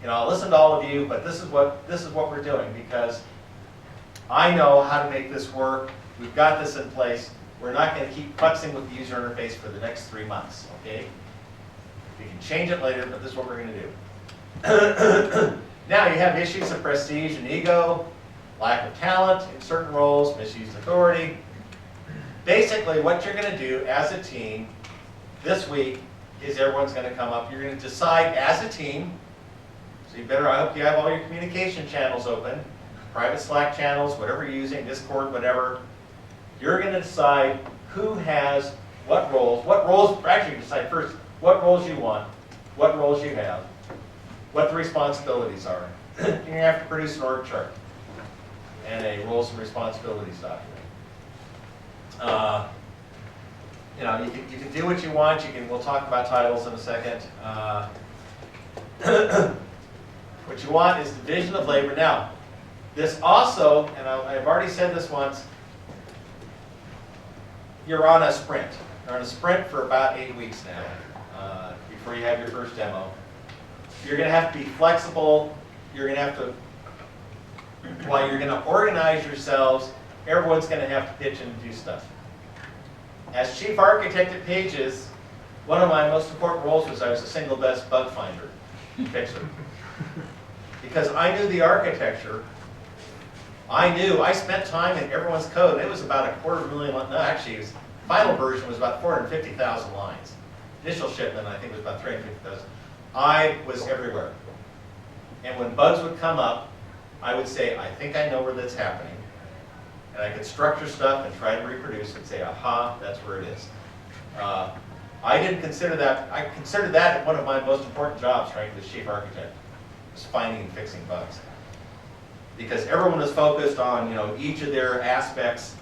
You know, I'll listen to all of you, but this is what we're doing, because I know how to make this work. We've got this in place. We're not going to keep futzing with the user interface for the next 3 months, okay? We can change it later, but this is what we're going to do. Now you have issues of prestige and ego, lack of talent in certain roles, misused authority. Basically, what you're going to do as a team this week is everyone's going to come up. You're going to decide as a team, so you better, I hope you have all your communication channels open, private Slack channels, whatever you're using, Discord, whatever. You're going to decide who has what roles, actually decide first what roles you want, what roles you have, what the responsibilities are. You're going to have to produce an org chart and a roles and responsibilities document. You know, you can do what you want. We'll talk about titles in a second. What you want is division of labor. Now, this also, and I've already said this once, you're on a sprint. You're on a sprint for about 8 weeks now, before you have your first demo. You're going to have to be flexible. You're going to have to, while you're going to organize yourselves, everyone's going to have to pitch in and do stuff. As chief architect at Pages, one of my most important roles was I was the single best bug finder, fixer. Because I knew the architecture, I spent time in everyone's code, and it was about 250,000, no, actually, final version was about 450,000 lines. Initial shipment, I think, was about 350,000. I was everywhere. And when bugs would come up, I would say, I think I know where that's happening. And I could structure stuff and try to reproduce it and say, aha, that's where it is. I didn't consider that, I considered that one of my most important jobs, frankly, as chief architect, was finding and fixing bugs. Because everyone was focused on, each of their aspects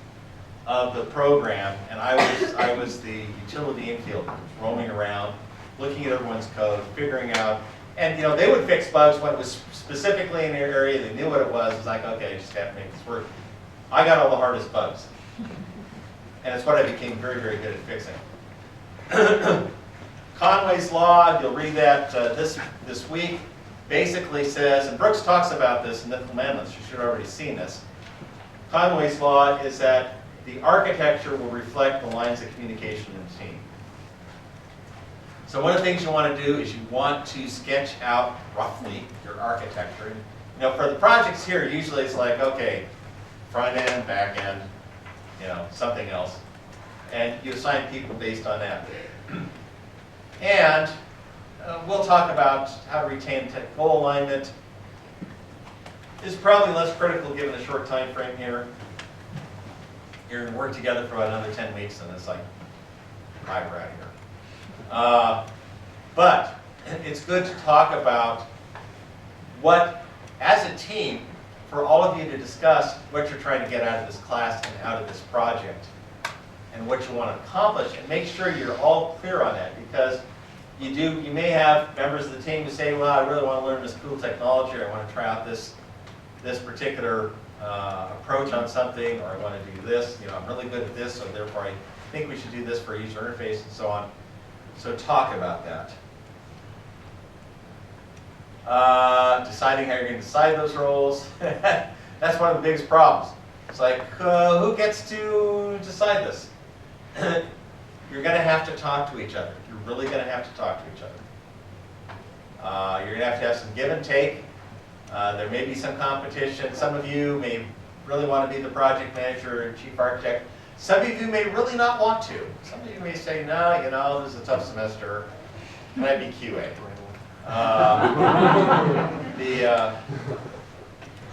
of the program, and I was the utility infield, roaming around, looking at everyone's code, figuring out, and they would fix bugs when it was specifically in their area, they knew what it was like, okay, I just got to make this work. I got all the hardest bugs. And it's what I became very, very good at fixing. Conway's Law, you'll read that this week, basically says, and Brooks talks about this in Mythical Man-Month, you should have already seen this. Conway's Law is that the architecture will reflect the lines of communication in the team. So one of the things you want to do is you want to sketch out roughly your architecture. For the projects here, usually it's like, okay, front end, back end, something else. And you assign people based on that. And we'll talk about how to retain goal alignment. It's probably less critical given the short time frame here. You're going to work together for about another 10 weeks, and it's like, bye, we're out of here. But it's good to talk about what, as a team, for all of you to discuss what you're trying to get out of this class and out of this project, and what you want to accomplish, and make sure you're all clear on that, because you may have members of the team who say, well, I really want to learn this cool technology, or I want to try out this particular approach on something, or I want to do this, I'm really good at this, so therefore I think we should do this for user interface and so on. So talk about that. Deciding how you're going to decide those roles. That's one of the biggest problems. It's like, who gets to decide this? You're going to have to talk to each other. You're really going to have to talk to each other. You're going to have some give and take. There may be some competition. Some of you may really want to be the project manager or chief architect. Some of you may really not want to. Some of you may say, no, this is a tough semester. Can I be QA?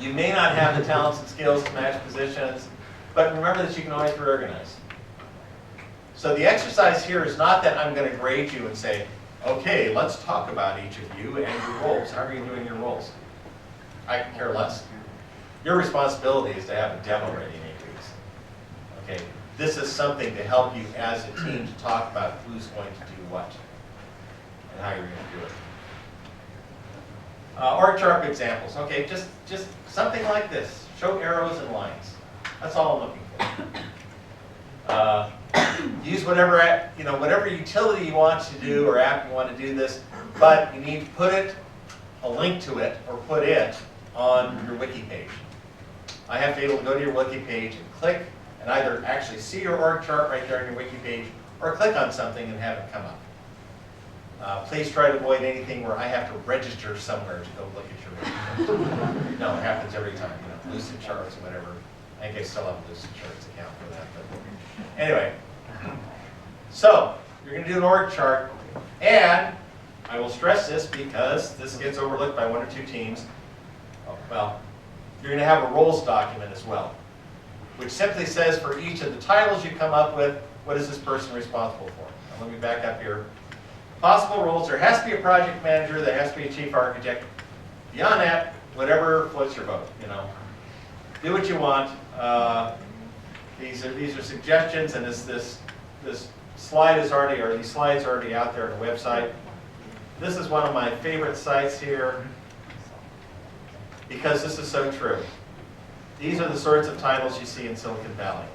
You may not have the talents and skills to match positions, but remember that you can always reorganize. So the exercise here is not that I'm going to grade you and say, okay, let's talk about each of you and your roles. How are you doing your roles? I can care less. Your responsibility is to have a demo ready in 8 weeks. Okay, this is something to help you as a team to talk about who's going to do what and how you're going to do it. Org chart examples. Okay, just something like this. Show arrows and lines. That's all I'm looking for. Use whatever utility you want to do or app you want to do this, but you need to put a link to it, or put it on your wiki page. I have to be able to go to your wiki page and click, and either actually see your org chart right there on your wiki page, or click on something and have it come up. Please try to avoid anything where I have to register somewhere to go look at your wiki page. No, it happens every time. Lucid charts or whatever. I think I still have a Lucid charts account for that. But anyway, so you're going to do an org chart, and I will stress this because this gets overlooked by one or two teams. Well, you're going to have a roles document as well, which simply says for each of the titles you come up with, what is this person responsible for? Now, let me back up here. Possible roles, there has to be a project manager, there has to be a chief architect. Beyond that, whatever floats your boat, Do what you want. These are suggestions, and this slide is already, or these slides are already out there on the website. This is one of my favorite sites here, because this is so true. These are the sorts of titles you see in Silicon Valley.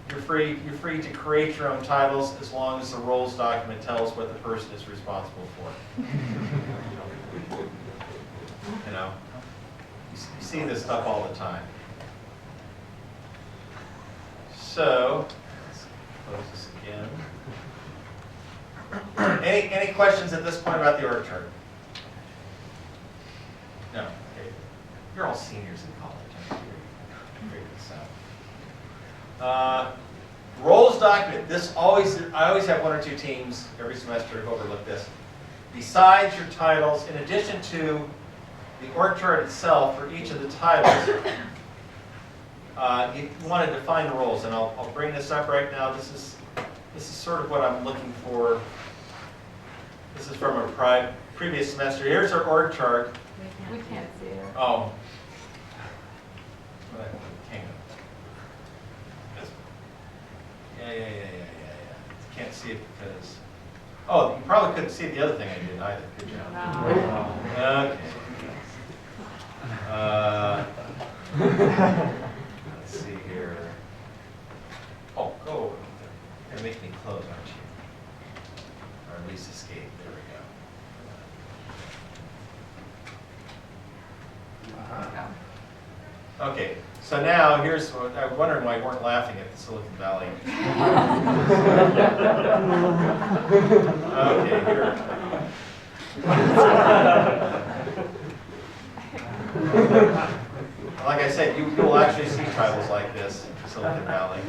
You're free to create your own titles as long as the roles document tells what the person is responsible for. You see this stuff all the time. So, let's close this again. Any questions at this point about the org chart? No. Okay. You're all seniors in college. I'm sure you figure this out. Roles document. I always have one or two teams every semester who overlook this. Besides your titles, in addition to the org chart itself for each of the titles, you want to define the roles, and I'll bring this up right now. This is sort of what I'm looking for. This is from a previous semester. Here's our org chart. We can't see it. Oh. Hang on. Yeah. Can't see it because. Oh, you probably couldn't see the other thing I did either. Good job. Okay. Let's see here. Oh, go over there. You're gonna make me close, aren't you? Or at least escape. There we go. Okay, so now here's what I'm wondering why you weren't laughing at the Silicon Valley. Okay, here. Like I said, you will actually see titles like this in Silicon Valley.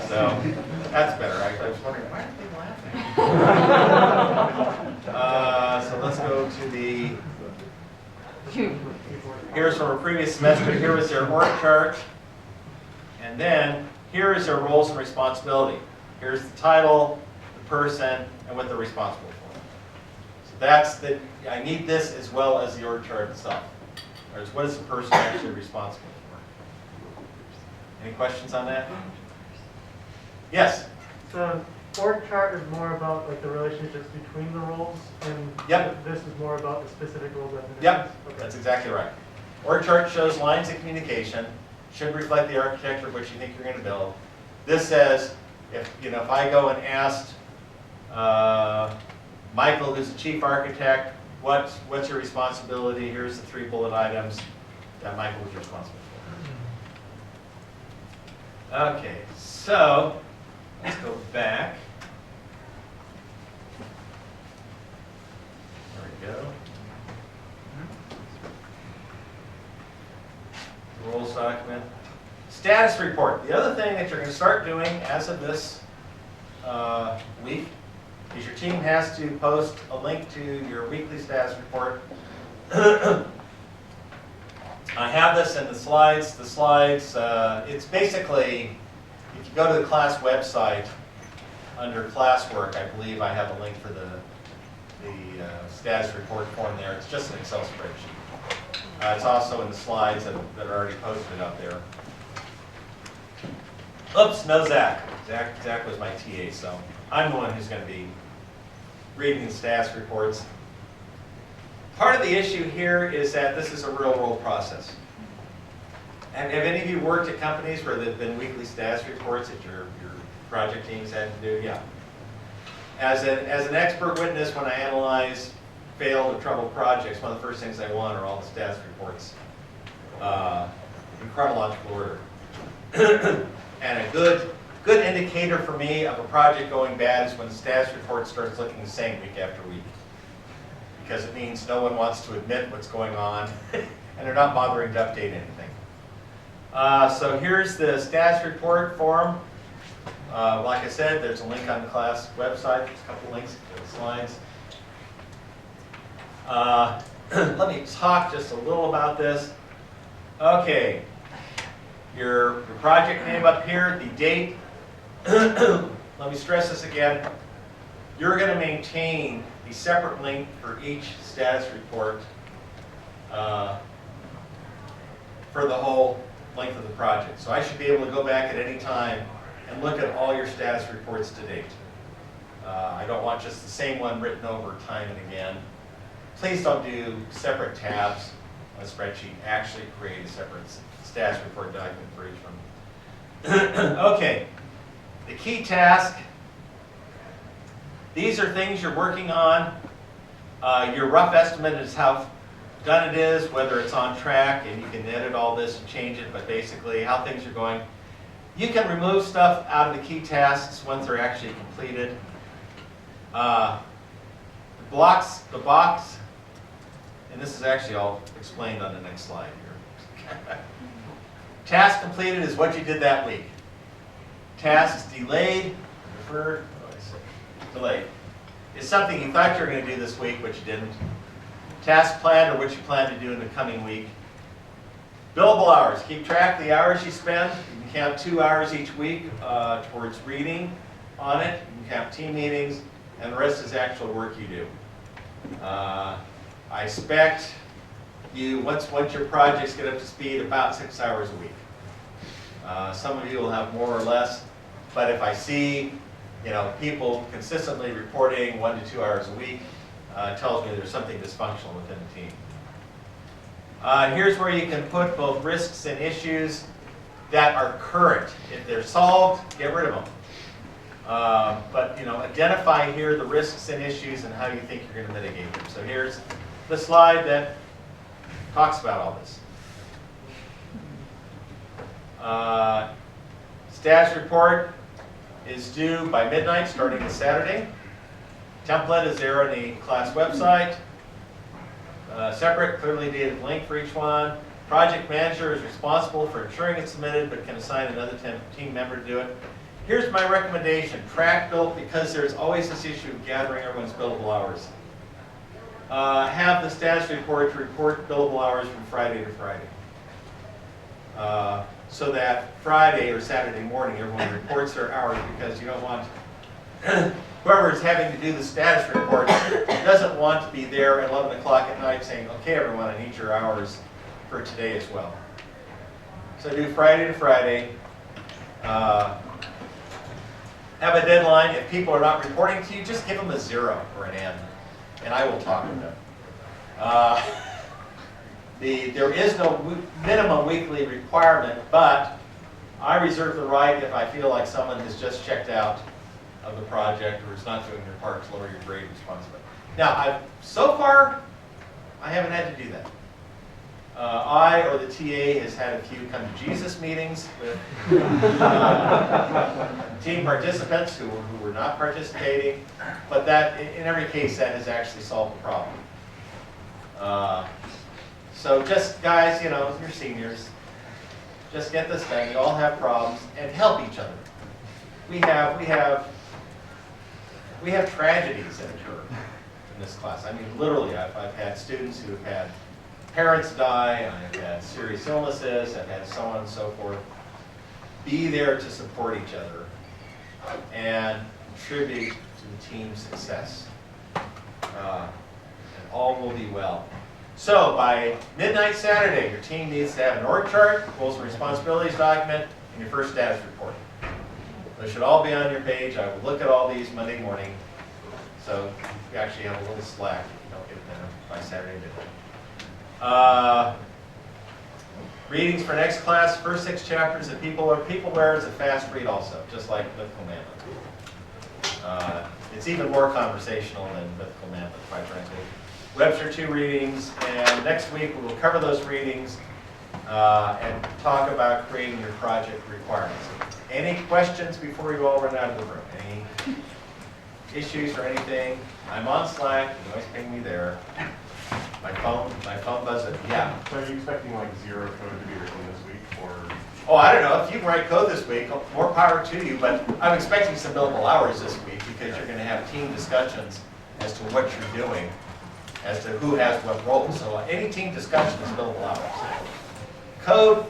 So that's better. I was wondering why are they laughing? So let's go to the. Here's from a previous semester. Here is their org chart, and then here is their roles and responsibility. Here's the title, the person, and what they're responsible for. So that's the. I need this as well as the org chart itself. Or what is the person actually responsible for? Any questions on that? Yes. The org chart is more about like the relationships between the roles, and Yep. this is more about the specific roles definitions. Yep, Okay. that's exactly right. Org chart shows lines of communication, should reflect the architecture of what you think you're going to build. This says, if I go and asked Michael, who's the chief architect, what's your responsibility? Here's the 3 bullet items that Michael was responsible for. Okay, so let's go back. There we go. Rules document. Status report. The other thing that you're going to start doing as of this week is your team has to post a link to your weekly status report. I have this in the slides. The slides, it's basically, if you go to the class website, under classwork, I believe I have a link for the status report form there. It's just an Excel spreadsheet. It's also in the slides that are already posted up there. Oops, no Zach. Zach was my TA, so I'm the one who's going to be reading the status reports. Part of the issue here is that this is a real-world process. And have any of you worked at companies where there have been weekly status reports that your project teams had to do? Yeah. As an expert witness, when I analyze failed or troubled projects, one of the first things I want are all the status reports in chronological order. And a good indicator for me of a project going bad is when the status report starts looking the same week after week. Because it means no one wants to admit what's going on, and they're not bothering to update anything. So here's the status report form. Like I said, there's a link on the class website. There's a couple links to the slides. Let me talk just a little about this. Okay, your project name up here, the date. Let me stress this again. You're going to maintain a separate link for each status report for the whole length of the project. So I should be able to go back at any time and look at all your status reports to date. I don't want just the same one written over time and again. Please don't do separate tabs on a spreadsheet. Actually create a separate status report document for each one. Okay, the key task. These are things you're working on. Your rough estimate is how done it is, whether it's on track, and you can edit all this and change it, but basically how things are going. You can remove stuff out of the key tasks once they're actually completed. The box, and this is actually all explained on the next slide here. Task completed is what you did that week. Tasks delayed, deferred, delayed, is something you thought you were going to do this week, but you didn't. Task planned, or what you plan to do in the coming week. Billable hours, keep track of the hours you spend. You can count 2 hours each week towards reading on it. You can count team meetings, and the rest is actual work you do. I expect you, once your projects get up to speed, about 6 hours a week. Some of you will have more or less, but if I see people consistently reporting 1 to 2 hours a week, it tells me there's something dysfunctional within the team. Here's where you can put both risks and issues that are current. If they're solved, get rid of them. But identify here the risks and issues and how you think you're going to mitigate them. So here's the slide that talks about all this. Status report is due by midnight starting this Saturday. Template is there on the class website. Separate, clearly dated link for each one. Project manager is responsible for ensuring it's submitted, but can assign another team member to do it. Here's my recommendation: track bill, because there's always this issue of gathering everyone's billable hours. Have the status report report billable hours from Friday to Friday. So that Friday or Saturday morning everyone reports their hours, because you don't want whoever is having to do the status report doesn't want to be there at 11 o'clock at night saying, okay everyone, I need your hours for today as well. So do Friday to Friday. Have a deadline. If people are not reporting to you, just give them a 0 or an N, and I will talk with them. There is no minimum weekly requirement, but I reserve the right, if I feel like someone has just checked out of the project or is not doing their part, to lower your grade responsibly. Now, so far, I haven't had to do that. I or the TA has had a few come to Jesus meetings with team participants who were not participating, but that, in every case, that has actually solved the problem. So just, guys, you're seniors, just get this done. You all have problems, and help each other. We have tragedies that occur in this class. I mean, literally, I've had students who have had parents die, I've had serious illnesses, I've had so on and so forth. Be there to support each other and contribute to the team's success. And all will be well. So by midnight Saturday, your team needs to have an org chart, roles and responsibilities document, and your first status report. They should all be on your page. I will look at all these Monday morning. So you actually have a little slack if you don't get it done by Saturday midnight. Readings for next class, first 6 chapters of Peopleware is a fast read also, just like Mythical Man-Month. It's even more conversational than Mythical Man-Month, quite frankly. Webster 2 readings, and next week we will cover those readings and talk about creating your project requirements. Any questions before we all run out of the room? Any issues or anything? I'm on Slack. You can always ping me there. My phone buzzes. Yeah. So are you expecting like 0 code to be written this week, or? Oh, I don't know. If you can write code this week, more power to you. But I'm expecting some billable hours this week, because you're going to have team discussions as to what you're doing, as to who has what role. So any team discussion is billable hours. Code,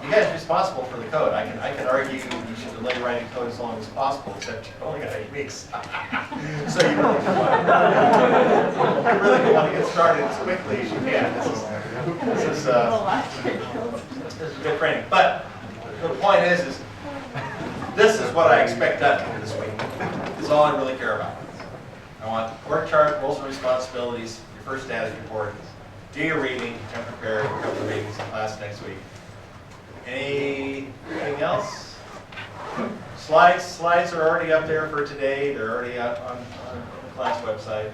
you guys are responsible for the code. I can argue you should delay writing code as long as possible, except you've only got 8 weeks. So you really want to get started as quickly as you can. This is good training. But the point is this is what I expect done this week. This is all I really care about. I want work chart, roles and responsibilities, your first status report, do your reading, come prepared, a couple of readings in class next week. Anything else? Slides are already up there for today. They're already up on the class website.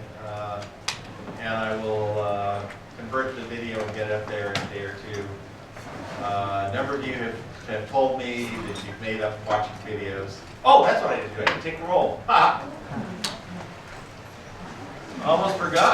And I will convert the video and get it up there in a day or two. A number of you have have told me that you've made up watching videos. Oh, that's what I did do. I didn't take a roll. Ha! Almost forgot.